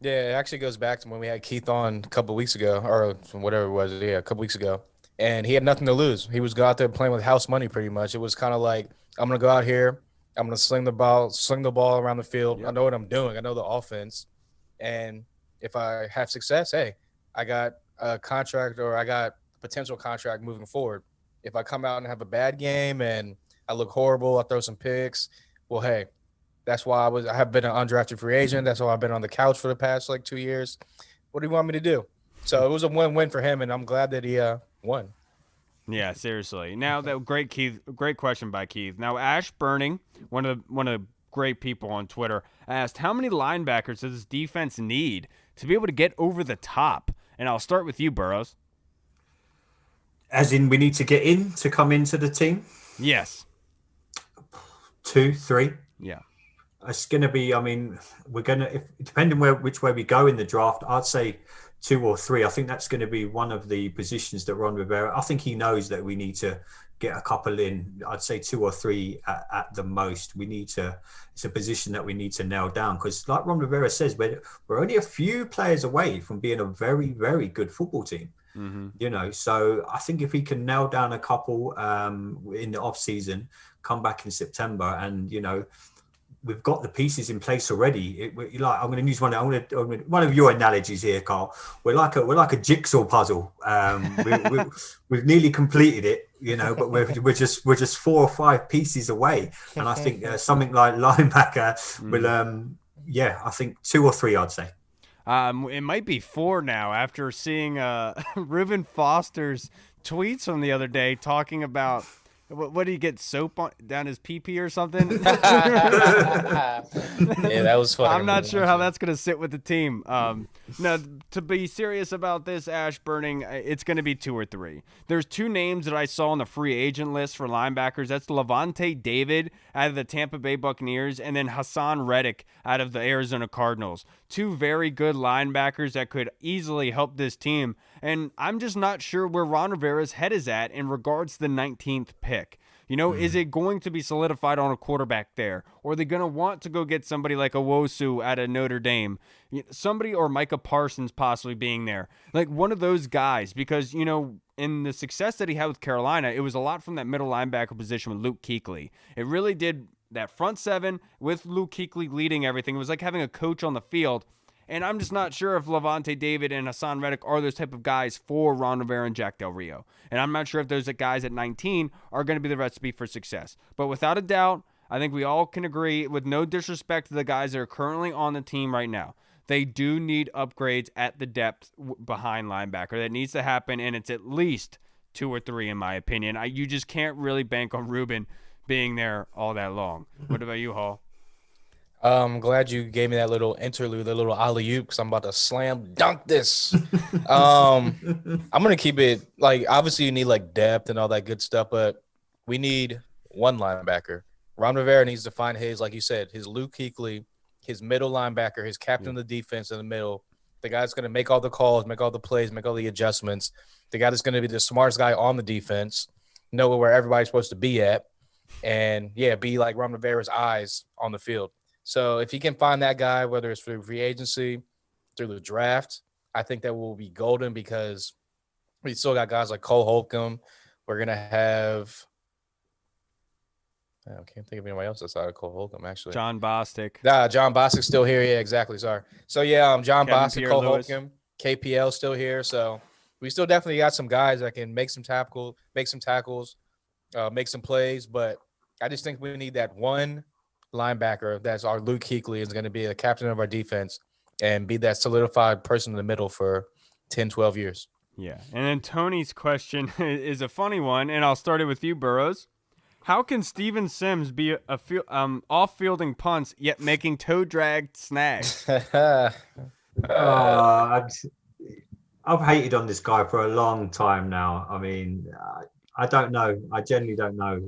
Yeah, it actually goes back to when we had Keith on a couple of weeks ago, or whatever it was. Yeah, a couple weeks ago. And he had nothing to lose. He was out there playing with house money pretty much. It was kind of like, I'm going to go out here. I'm going to sling the ball around the field. Yep. I know what I'm doing. I know the offense. And if I have success, hey, I got a contract or I got potential contract moving forward. If I come out and have a bad game and I look horrible, I throw some picks, well, hey, that's why I have been an undrafted free agent. That's why I've been on the couch for the past 2 years. What do you want me to do? So it was a win-win for him, and I'm glad that he won. Yeah, seriously. Now that great question by Keith. Now Ash Burning, one of the great people on Twitter, asked how many linebackers does this defense need to be able to get over the top? And I'll start with you, Burrows. As in, we need to get in to come into the team? Yes. 2, 3. Yeah. It's going to be, I mean, we're going to, depending which way we go in the draft, I'd say 2 or 3. I think that's going to be one of the positions that Ron Rivera, I think he knows that we need to get a couple in. I'd say 2 or 3 at the most. It's a position that we need to nail down because like Ron Rivera says, we're only a few players away from being a very, very good football team. Mm-hmm. So I think if we can nail down a couple in the off season, come back in September and, we've got the pieces in place already. I'm going to use one of your analogies here, Carl. We're like a jigsaw puzzle. We've nearly completed it, but we're just 4 or 5 pieces away. And I think something like linebacker will, I think 2 or 3, I'd say. It might be 4 now after seeing Reuben Foster's tweets from the other day talking about. What do you get, soap down his pee-pee or something? Yeah, that was funny. I'm not sure how that's going to sit with the team. Now, to be serious about this, Ashburning, it's going to be 2 or 3. There's 2 names that I saw on the free agent list for linebackers. That's Levante David out of the Tampa Bay Buccaneers and then Hassan Reddick out of the Arizona Cardinals. 2 very good linebackers that could easily help this team. And I'm just not sure where Ron Rivera's head is at in regards to the 19th pick. You know, is it going to be solidified on a quarterback there? Or are they going to want to go get somebody like Owosu out of Notre Dame? Somebody, or Micah Parsons possibly being there. Like one of those guys, because, you know, in the success that he had with Carolina, it was a lot from that middle linebacker position with Luke Kuechly. It really did that front 7 with Luke Kuechly leading everything. It was like having a coach on the field. And I'm just not sure if Levante David and Hassan Reddick are those type of guys for Ron Rivera and Jack Del Rio. And I'm not sure if those guys at 19 are going to be the recipe for success. But without a doubt, I think we all can agree, with no disrespect to the guys that are currently on the team right now, they do need upgrades at the depth behind linebacker. That needs to happen, and it's at least 2 or 3 in my opinion. You just can't really bank on Ruben being there all that long. What about you, Hall? I'm glad you gave me that little interlude, that little alley-oop, because I'm about to slam dunk this. I'm going to keep it, like, obviously you need, like, depth and all that good stuff, but we need one linebacker. Ron Rivera needs to find his, like you said, his Luke Kuechly, his middle linebacker, his captain of the defense in the middle, the guy that's going to make all the calls, make all the plays, make all the adjustments, the guy that's going to be the smartest guy on the defense, know where everybody's supposed to be at, and, yeah, be like Ron Rivera's eyes on the field. So if you can find that guy, whether it's through free agency, through the draft, I think that will be golden, because we still got guys like Cole Holcomb. We're going to have – I can't think of anybody else outside of Cole Holcomb, actually. John Bostic. John Bostic's still here. Yeah, exactly. Sorry. So, yeah, John Kevin Bostic, Cole Pierre-Louis. Holcomb, KPL still here. So we still definitely got some guys that can make some tackles, make some plays. But I just think we need that one linebacker that's our Luke Kuechly, is going to be the captain of our defense and be that solidified person in the middle for 10, 12 years. Yeah. And then Tony's question is a funny one, and I'll start it with you, Burrows. How can Steven Sims be off-fielding punts yet making toe-dragged snags? I've hated on this guy for a long time now. I mean, I don't know. I genuinely don't know.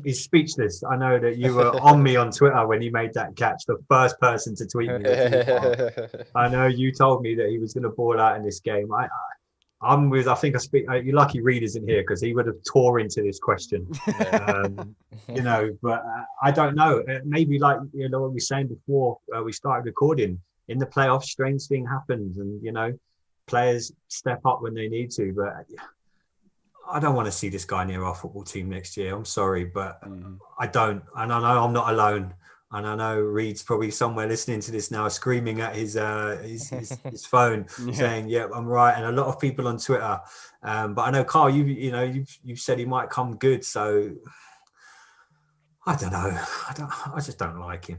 He's speechless. I know that you were on me on Twitter when he made that catch, the first person to tweet me. I know you told me that he was going to ball out in this game. You're lucky Reed isn't here, because he would have tore into this question. You know, but I don't know. Maybe, like, you know, what we were saying before we started recording, in the playoffs, strange thing happens, and, you know, players step up when they need to. But I don't want to see this guy near our football team next year. I'm sorry, but I don't. And I know I'm not alone. And I know Reed's probably somewhere listening to this now, screaming at his phone, saying, "Yeah, I'm right." And a lot of people on Twitter. But I know, Carl, you've said he might come good. So I don't know. I just don't like him.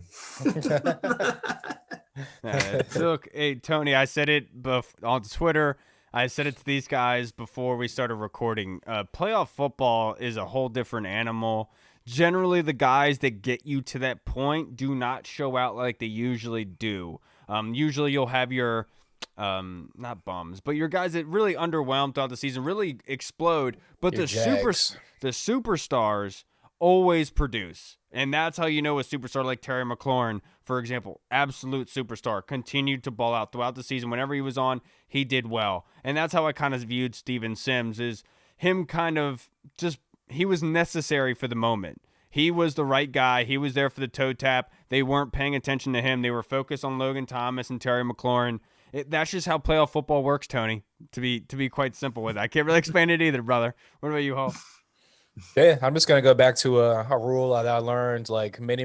Look, hey, Tony, I said it on Twitter. I said it to these guys before we started recording. Playoff football is a whole different animal. Generally, the guys that get you to that point do not show out like they usually do. Usually, you'll have your not bums, but your guys that really underwhelmed throughout the season really explode. But the superstars always produce. And that's how you know a superstar like Terry McLaurin, for example, absolute superstar, continued to ball out throughout the season. Whenever he was on, he did well. And that's how I kind of viewed Steven Sims, is him kind of just, he was necessary for the moment. He was the right guy. He was there for the toe tap. They weren't paying attention to him. They were focused on Logan Thomas and Terry McLaurin. That's just how playoff football works, Tony, to be quite simple with it. I can't really explain it either, brother. What about you, Hall? Yeah, I'm just going to go back to a rule that I learned like many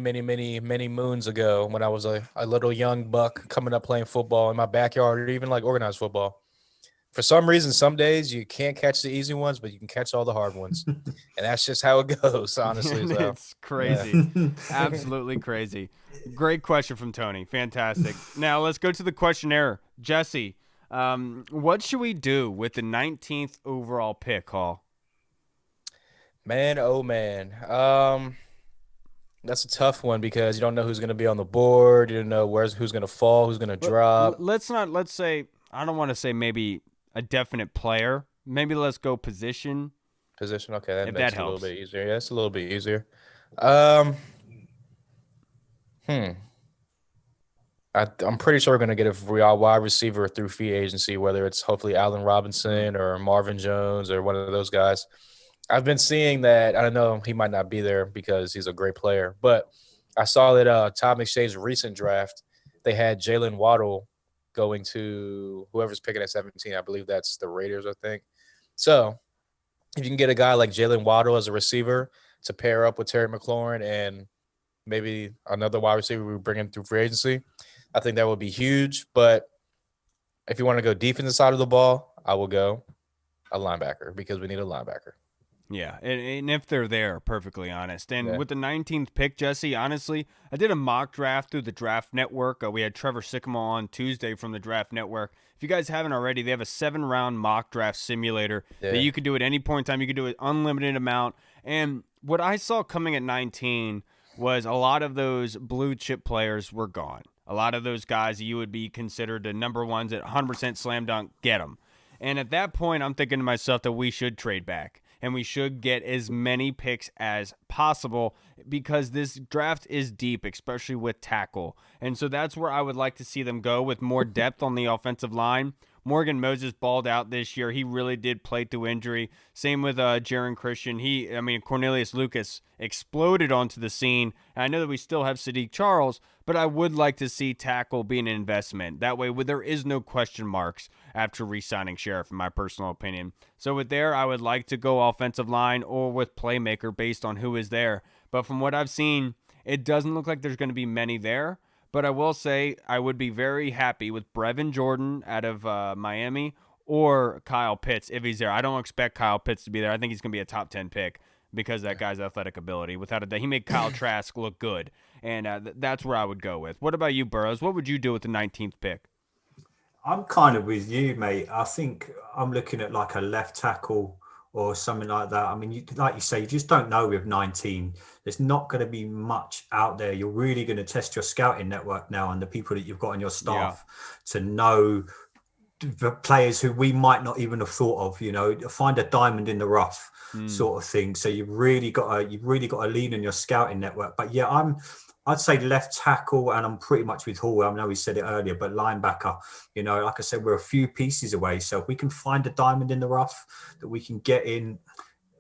moons ago when I was a little young buck coming up playing football in my backyard, or even like organized football. For some reason, some days you can't catch the easy ones, but you can catch all the hard ones. And that's just how it goes, honestly. So, it's crazy. Yeah. Absolutely crazy. Great question from Tony. Fantastic. Now let's go to the questionnaire. Jesse, what should we do with the 19th overall pick, Hall? Man, oh man. That's a tough one because you don't know who's going to be on the board. You don't know who's going to fall, who's going to drop. Let's say, I don't want to say maybe a definite player. Maybe let's go position. Position. Okay, that If makes that it a little helps. bit easier. Yeah, it's a little bit easier. Um, hmm. I'm pretty sure we're going to get a real wide receiver through free agency, whether it's hopefully Allen Robinson or Marvin Jones or one of those guys. I've been seeing that. I don't know, he might not be there because he's a great player, but I saw that Tom McShay's recent draft, they had Jalen Waddle going to whoever's picking at 17. I believe that's the Raiders, I think. So if you can get a guy like Jalen Waddle as a receiver to pair up with Terry McLaurin and maybe another wide receiver we bring in through free agency, I think that would be huge. But if you want to go defensive side of the ball, I will go a linebacker because we need a linebacker. Yeah, and if they're there, perfectly honest. And Yeah. with the 19th pick, Jesse, honestly, I did a mock draft through the Draft Network. We had Trevor Sycamore on Tuesday from the Draft Network. If you guys haven't already, they have a 7-round mock draft simulator that you could do at any point in time. You could do an unlimited amount. And what I saw coming at 19 was a lot of those blue chip players were gone. A lot of those guys you would be considered the number ones at 100% slam dunk, get them. And at that point, I'm thinking to myself that we should trade back. And we should get as many picks as possible because this draft is deep, especially with tackle. And so that's where I would like to see them go with more depth on the offensive line. Morgan Moses balled out this year. He really did play through injury. Same with Jaron Christian. Cornelius Lucas exploded onto the scene. And I know that we still have Sadiq Charles, but I would like to see tackle be an investment. That way, there is no question marks after re-signing Sheriff, in my personal opinion. So with there, I would like to go offensive line or with playmaker based on who is there. But from what I've seen, it doesn't look like there's going to be many there. But I will say I would be very happy with Brevin Jordan out of Miami or Kyle Pitts if he's there. I don't expect Kyle Pitts to be there. I think he's going to be a top 10 pick because of that guy's athletic ability. Without a doubt, he made Kyle Trask look good. And that's where I would go with. What about you, Burrows? What would you do with the 19th pick? I'm kind of with you, mate. I think I'm looking at like a left tackle or something like that. I mean, like you say, you just don't know with 19. There's not going to be much out there. You're really going to test your scouting network now and the people that you've got on your staff to know the players who we might not even have thought of. Find a diamond in the rough sort of thing. So you've really got to lean on your scouting network. But yeah, I'd say left tackle, and I'm pretty much with Hall. I know we said it earlier, but linebacker, like I said, we're a few pieces away. So if we can find a diamond in the rough that we can get in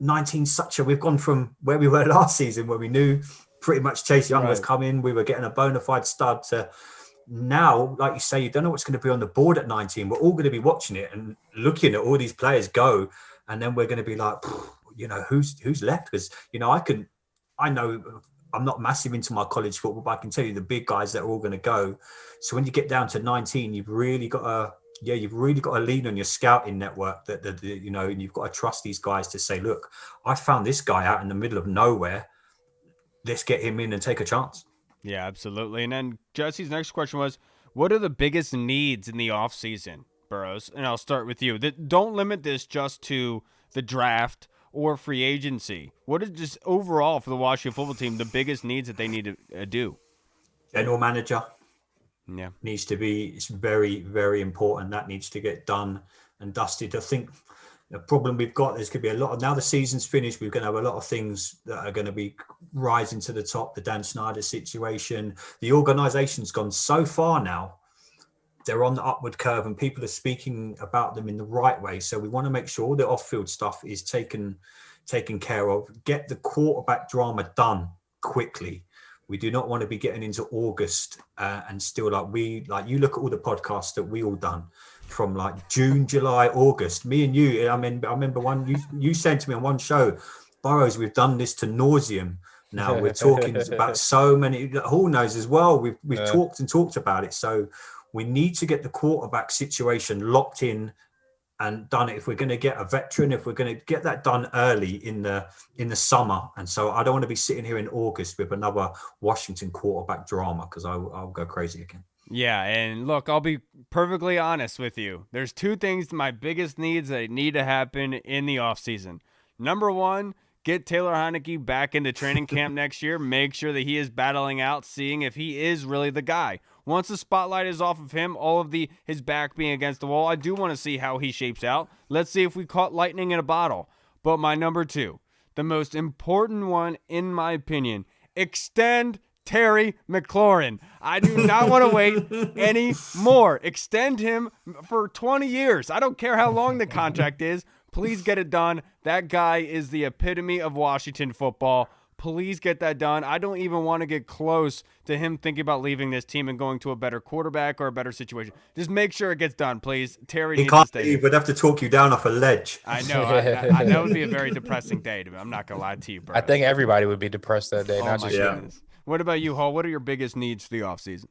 19, we've gone from where we were last season, where we knew pretty much Chase Young was coming. We were getting a bona fide stud to now, like you say, you don't know what's going to be on the board at 19. We're all going to be watching it and looking at all these players go. And then we're going to be like, who's left? Because, I know I'm not massive into my college football, but I can tell you the big guys that are all going to go. So when you get down to 19, you've really got to lean on your scouting network and you've got to trust these guys to say, look, I found this guy out in the middle of nowhere. Let's get him in and take a chance. Yeah, absolutely. And then Jesse's next question was, what are the biggest needs in the offseason, Burrows? And I'll start with you. Don't limit this just to the draft or free agency. What is just overall for the Washington football team the biggest needs that they need to do? General manager needs to be, it's very, very important. That needs to get done and dusted. I think the problem we've got, there's going to be a lot of, now the season's finished, we're going to have a lot of things that are going to be rising to the top. The Dan Snyder situation, the organization's gone so far now, they're on the upward curve and people are speaking about them in the right way. So we want to make sure the off-field stuff is taken care of. Get the quarterback drama done quickly. We do not want to be getting into August and still you look at all the podcasts that we all done from like June, July, August. Me and you, I remember one you sent to me on one show, Burrows, we've done this to nauseum. Now we're talking about so many. Hall knows as well. We've talked about it. So we need to get the quarterback situation locked in and done it. If we're going to get a veteran, if we're going to get that done early in the summer. And so I don't want to be sitting here in August with another Washington quarterback drama because I'll go crazy again. Yeah, and look, I'll be perfectly honest with you. There's two things, my biggest needs that need to happen in the offseason. Number one, Get Taylor Heineke back into training camp next year. Make sure that he is battling out, seeing if he is really the guy. Once the spotlight is off of him, all of his back being against the wall, I do want to see how he shapes out. Let's see if we caught lightning in a bottle. But my number 2, the most important one in my opinion, extend Terry McLaurin. I do not want to wait any more. Extend him for 20 years. I don't care how long the contract is. Please get it done. That guy is the epitome of Washington football. Please get that done. I don't even want to get close to him thinking about leaving this team and going to a better quarterback or a better situation. Just make sure it gets done, please. Terry needs to stay. He would have to talk you down off a ledge. I know. That would be a very depressing day. I'm not going to lie to you, bro. I think everybody would be depressed that day, not just you. Goodness. What about you, Hall? What are your biggest needs for the offseason?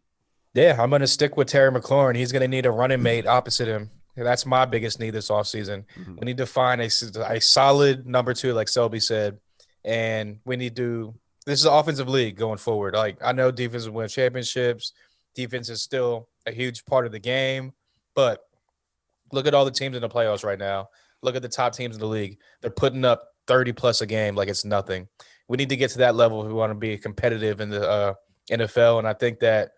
Yeah, I'm going to stick with Terry McLaurin. He's going to need a running mate opposite him. That's my biggest need this offseason. Mm-hmm. We need to find a solid number 2, like Selby said, and we need to – this is an offensive league going forward. Like, I know defense will win championships. Defense is still a huge part of the game, but look at all the teams in the playoffs right now. Look at the top teams in the league. They're putting up 30-plus a game like it's nothing. We need to get to that level if we want to be competitive in the NFL, and I think that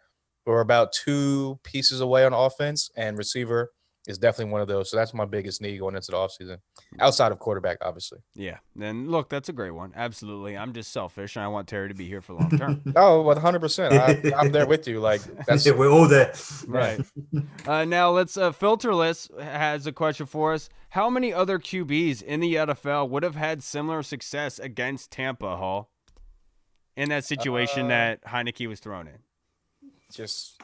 we're about 2 pieces away on offense, and receiver is definitely one of those. So that's my biggest need going into the offseason, outside of quarterback, obviously. Yeah. And look, that's a great one. Absolutely. I'm just selfish, and I want Terry to be here for long term. Oh, 100%. I'm there with you. Like, that's yeah, we're all there. Right. Now let's Filterless has a question for us. How many other QBs in the NFL would have had similar success against Tampa, Hall, in that situation that Heineke was thrown in? Just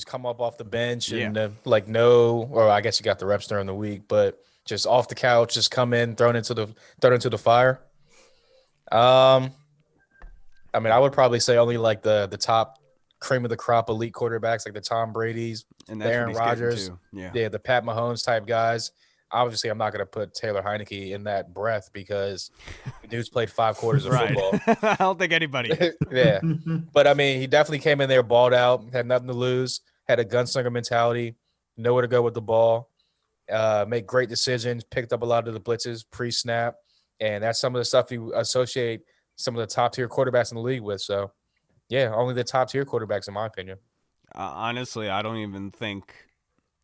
come up off the bench and or I guess you got the reps during the week, but just off the couch, just come in, thrown into the fire. I mean, I would probably say only like the top cream of the crop elite quarterbacks, like the Tom Brady's, and the Aaron Rodgers, the Pat Mahomes type guys. Obviously, I'm not going to put Taylor Heineke in that breath because the dude's played 5 quarters of football. I don't think anybody. Yeah. But, I mean, he definitely came in there, balled out, had nothing to lose, had a gunslinger mentality, know where to go with the ball, make great decisions, picked up a lot of the blitzes pre-snap, and that's some of the stuff you associate some of the top-tier quarterbacks in the league with. So, yeah, only the top-tier quarterbacks in my opinion. Honestly, I don't even think –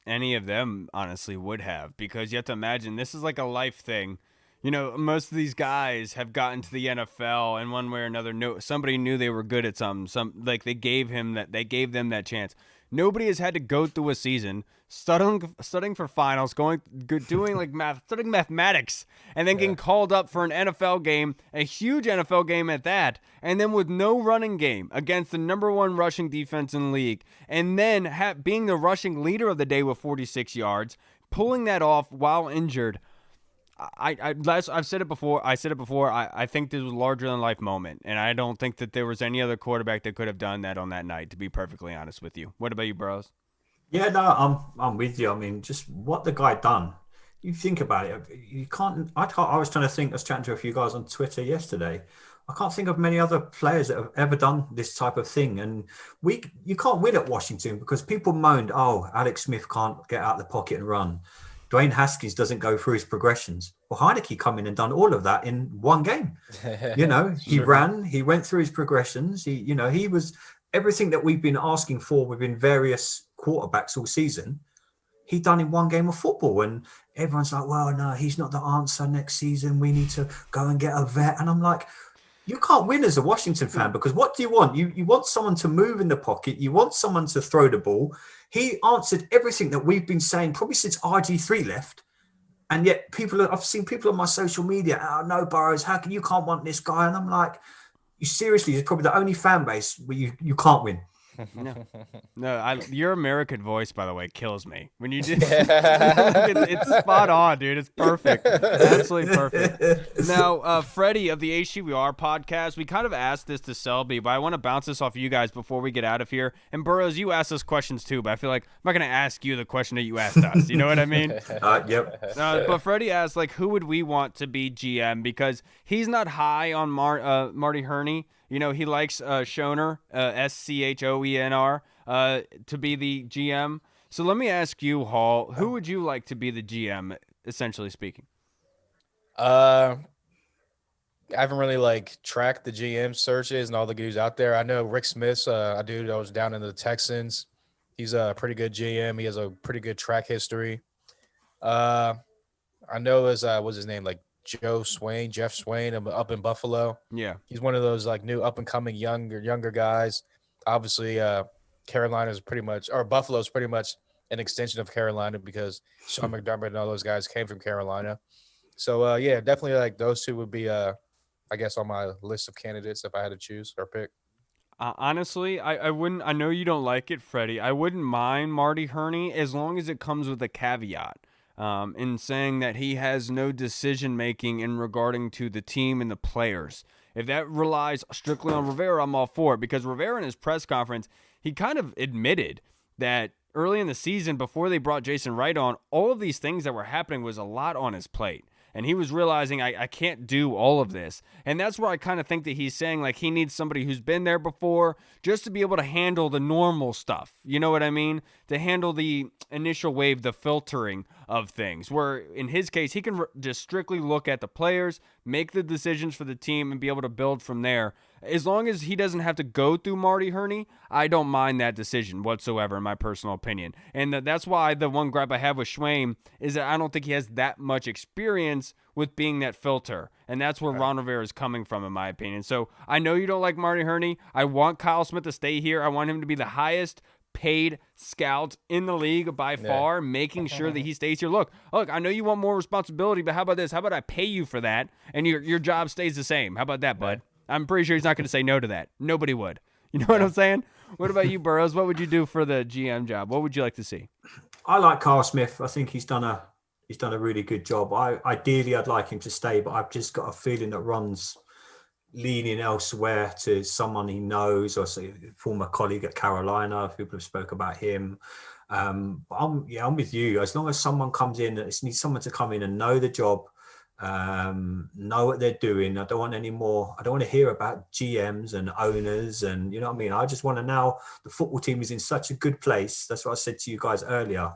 any of them honestly would have, because you have to imagine this is like a life thing. You know, most of these guys have gotten to the NFL and one way or another, somebody knew they were good at something. Like they gave them that chance. Nobody has had to go through a season studying for finals, studying mathematics, and then getting called up for an NFL game, a huge NFL game at that, and then with no running game against the number 1 rushing defense in the league, and then being the rushing leader of the day with 46 yards, pulling that off while injured. I've said it before. I think this was a larger than life moment, and I don't think that there was any other quarterback that could have done that on that night, to be perfectly honest with you. What about you, Burrows? Yeah, no, I'm with you. I mean, just what the guy done. You think about it. You can't. I was trying to think. I was chatting to a few guys on Twitter yesterday. I can't think of many other players that have ever done this type of thing. And you can't win at Washington because people moaned, "Oh, Alex Smith can't get out of the pocket and run. Dwayne Haskins doesn't go through his progressions." Well, Heineke come in and done all of that in one game. You know, he ran, he went through his progressions. He was everything that we've been asking for within various quarterbacks all season. He done in one game of football, and everyone's like, "Well, no, he's not the answer next season. We need to go and get a vet." And I'm like, you can't win as a Washington fan, because what do you want? You want someone to move in the pocket. You want someone to throw the ball. He answered everything that we've been saying probably since RG3 left. And yet I've seen people on my social media, "Oh, no, Burrows, how can you can't want this guy?" And I'm like, you seriously, it's probably the only fan base where you can't win. No, your American voice, by the way, kills me. When you do, it's spot on, dude. It's perfect, absolutely perfect. Now, Freddie of the HCWR podcast, we kind of asked this to Selby, but I want to bounce this off you guys before we get out of here. And Burrows, you asked us questions too, but I feel like I'm not going to ask you the question that you asked us. You know what I mean? Yep. But Freddie asked, like, who would we want to be GM? Because he's not high on Marty Herney. You know, he likes Schoner, Schoenr, to be the GM. So let me ask you, Hall, who would you like to be the GM, essentially speaking? I haven't really like tracked the GM searches and all the dudes out there. I know Rick Smith's a dude that was down in the Texans. He's a pretty good GM. He has a pretty good track history. Uh, I know as what's his name, like Jeff Swain up in Buffalo. Yeah. He's one of those like new up and coming younger guys. Obviously, Carolina's pretty much, or Buffalo's pretty much an extension of Carolina because Sean McDermott and all those guys came from Carolina. So yeah, definitely like those two would be I guess on my list of candidates if I had to choose or pick. Honestly, I wouldn't. I know you don't like it, Freddie. I wouldn't mind Marty Herney as long as it comes with a caveat, in saying that he has no decision making in regarding to the team and the players. If that relies strictly on Rivera, I'm all for it because Rivera in his press conference, he kind of admitted that early in the season before they brought Jason Wright on, all of these things that were happening was a lot on his plate. And he was realizing, I can't do all of this. And that's where I kind of think that he's saying, like, he needs somebody who's been there before just to be able to handle the normal stuff. You know what I mean? To handle the initial wave, the filtering of things. Where, in his case, he can just strictly look at the players, make the decisions for the team, and be able to build from there. As long as he doesn't have to go through Marty Herney, I don't mind that decision whatsoever, in my personal opinion. And that's why the one gripe I have with Schwaim is that I don't think he has that much experience with being that filter. And that's where Ron Rivera is coming from, in my opinion. So I know you don't like Marty Herney. I want Kyle Smith to stay here. I want him to be the highest paid scout in the league by far, making sure that he stays here. Look, I know you want more responsibility, but how about this? How about I pay you for that and your job stays the same? How about that, bud? I'm pretty sure he's not going to say no to that. Nobody would. You know what I'm saying? What about you, Burrows? What would you do for the GM job? What would you like to see? I like Carl Smith. I think he's done a really good job. Ideally, I'd like him to stay, but I've just got a feeling that Ron's leaning elsewhere to someone he knows, or say, former colleague at Carolina. People have spoke about him. I'm with you. As long as someone comes in, it needs someone to come in and know the job, know what they're doing. I don't want to hear about GMs and owners, and you know what I mean. I just want to now. The football team is in such a good place. That's what I said to you guys earlier.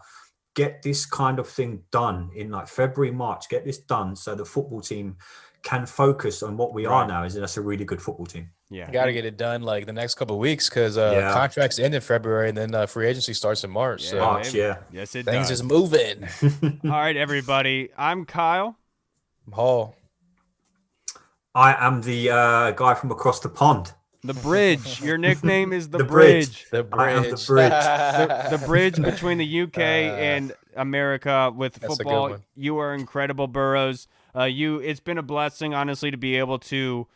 Get this kind of thing done in like February, March. Get this done so the football team can focus on what we are now. Is that's a really good football team. Yeah, you got to get it done like the next couple of weeks because contracts end in February and then free agency starts in March. So March, yes, it things does. is moving. All right, everybody. I'm Kyle. Hall. I am the guy from across the pond. The Bridge. Your nickname is the Bridge. The Bridge. I am the Bridge. The bridge between the UK and America with That's a good football. one. You are incredible, Burrows. It's been a blessing, honestly, to be able to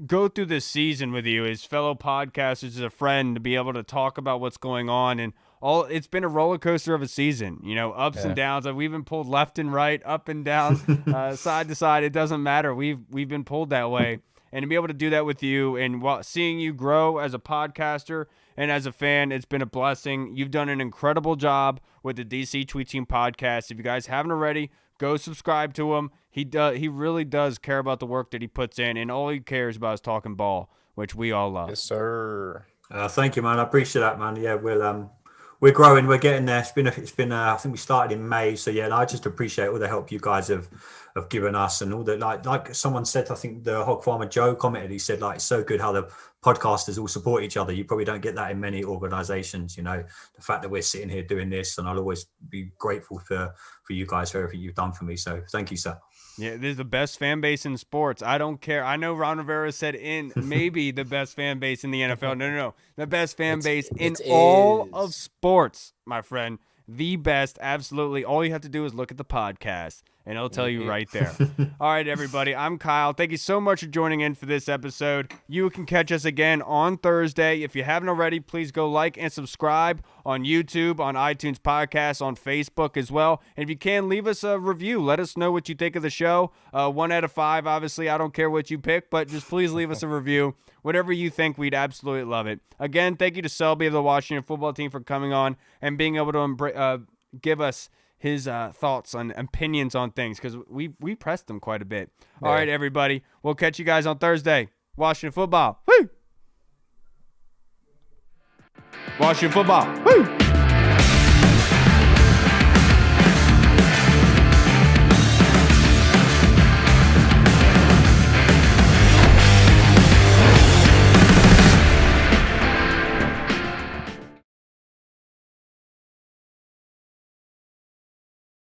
go through this season with you as fellow podcasters, as a friend, to be able to talk about what's going on and all. It's been a roller coaster of a season, ups and downs. We've been pulled left and right, up and down, side to side. It doesn't matter. We've been pulled that way. And to be able to do that with you and seeing you grow as a podcaster and as a fan, it's been a blessing. You've done an incredible job with the DC Tweet Team podcast. If you guys haven't already, go subscribe to him. He really does care about the work that he puts in, and all he cares about is talking ball, which we all love. Yes, sir. Thank you, man. I appreciate that, man. Yeah, we're growing. We're getting there. It's been. I think we started in May, so yeah. And I just appreciate all the help you guys have given us, and all that. Like someone said, I think the Hog Farmer Joe commented. He said, like, it's so good how the podcasters all support each other. You probably don't get that in many organizations. The fact that we're sitting here doing this, and I'll always be grateful for you guys for everything you've done for me. So thank you, sir. Yeah, this is the best fan base in sports. I don't care. I know Ron Rivera said maybe the best fan base in the NFL. No. The best fan base in all of sports, my friend. The best, absolutely. All you have to do is look at the podcast, and it'll tell you right there. All right, everybody. I'm Kyle. Thank you so much for joining in for this episode. You can catch us again on Thursday. If you haven't already, please go like and subscribe on YouTube, on iTunes Podcasts, on Facebook as well. And if you can, leave us a review. Let us know what you think of the show. 1 out of 5, obviously. I don't care what you pick, but just please leave us a review. Whatever you think, we'd absolutely love it. Again, thank you to Selby of the Washington football team for coming on and being able to give us his thoughts and opinions on things, because we pressed them quite a bit. All right, everybody. We'll catch you guys on Thursday. Washington football. Woo! Washington football. Woo!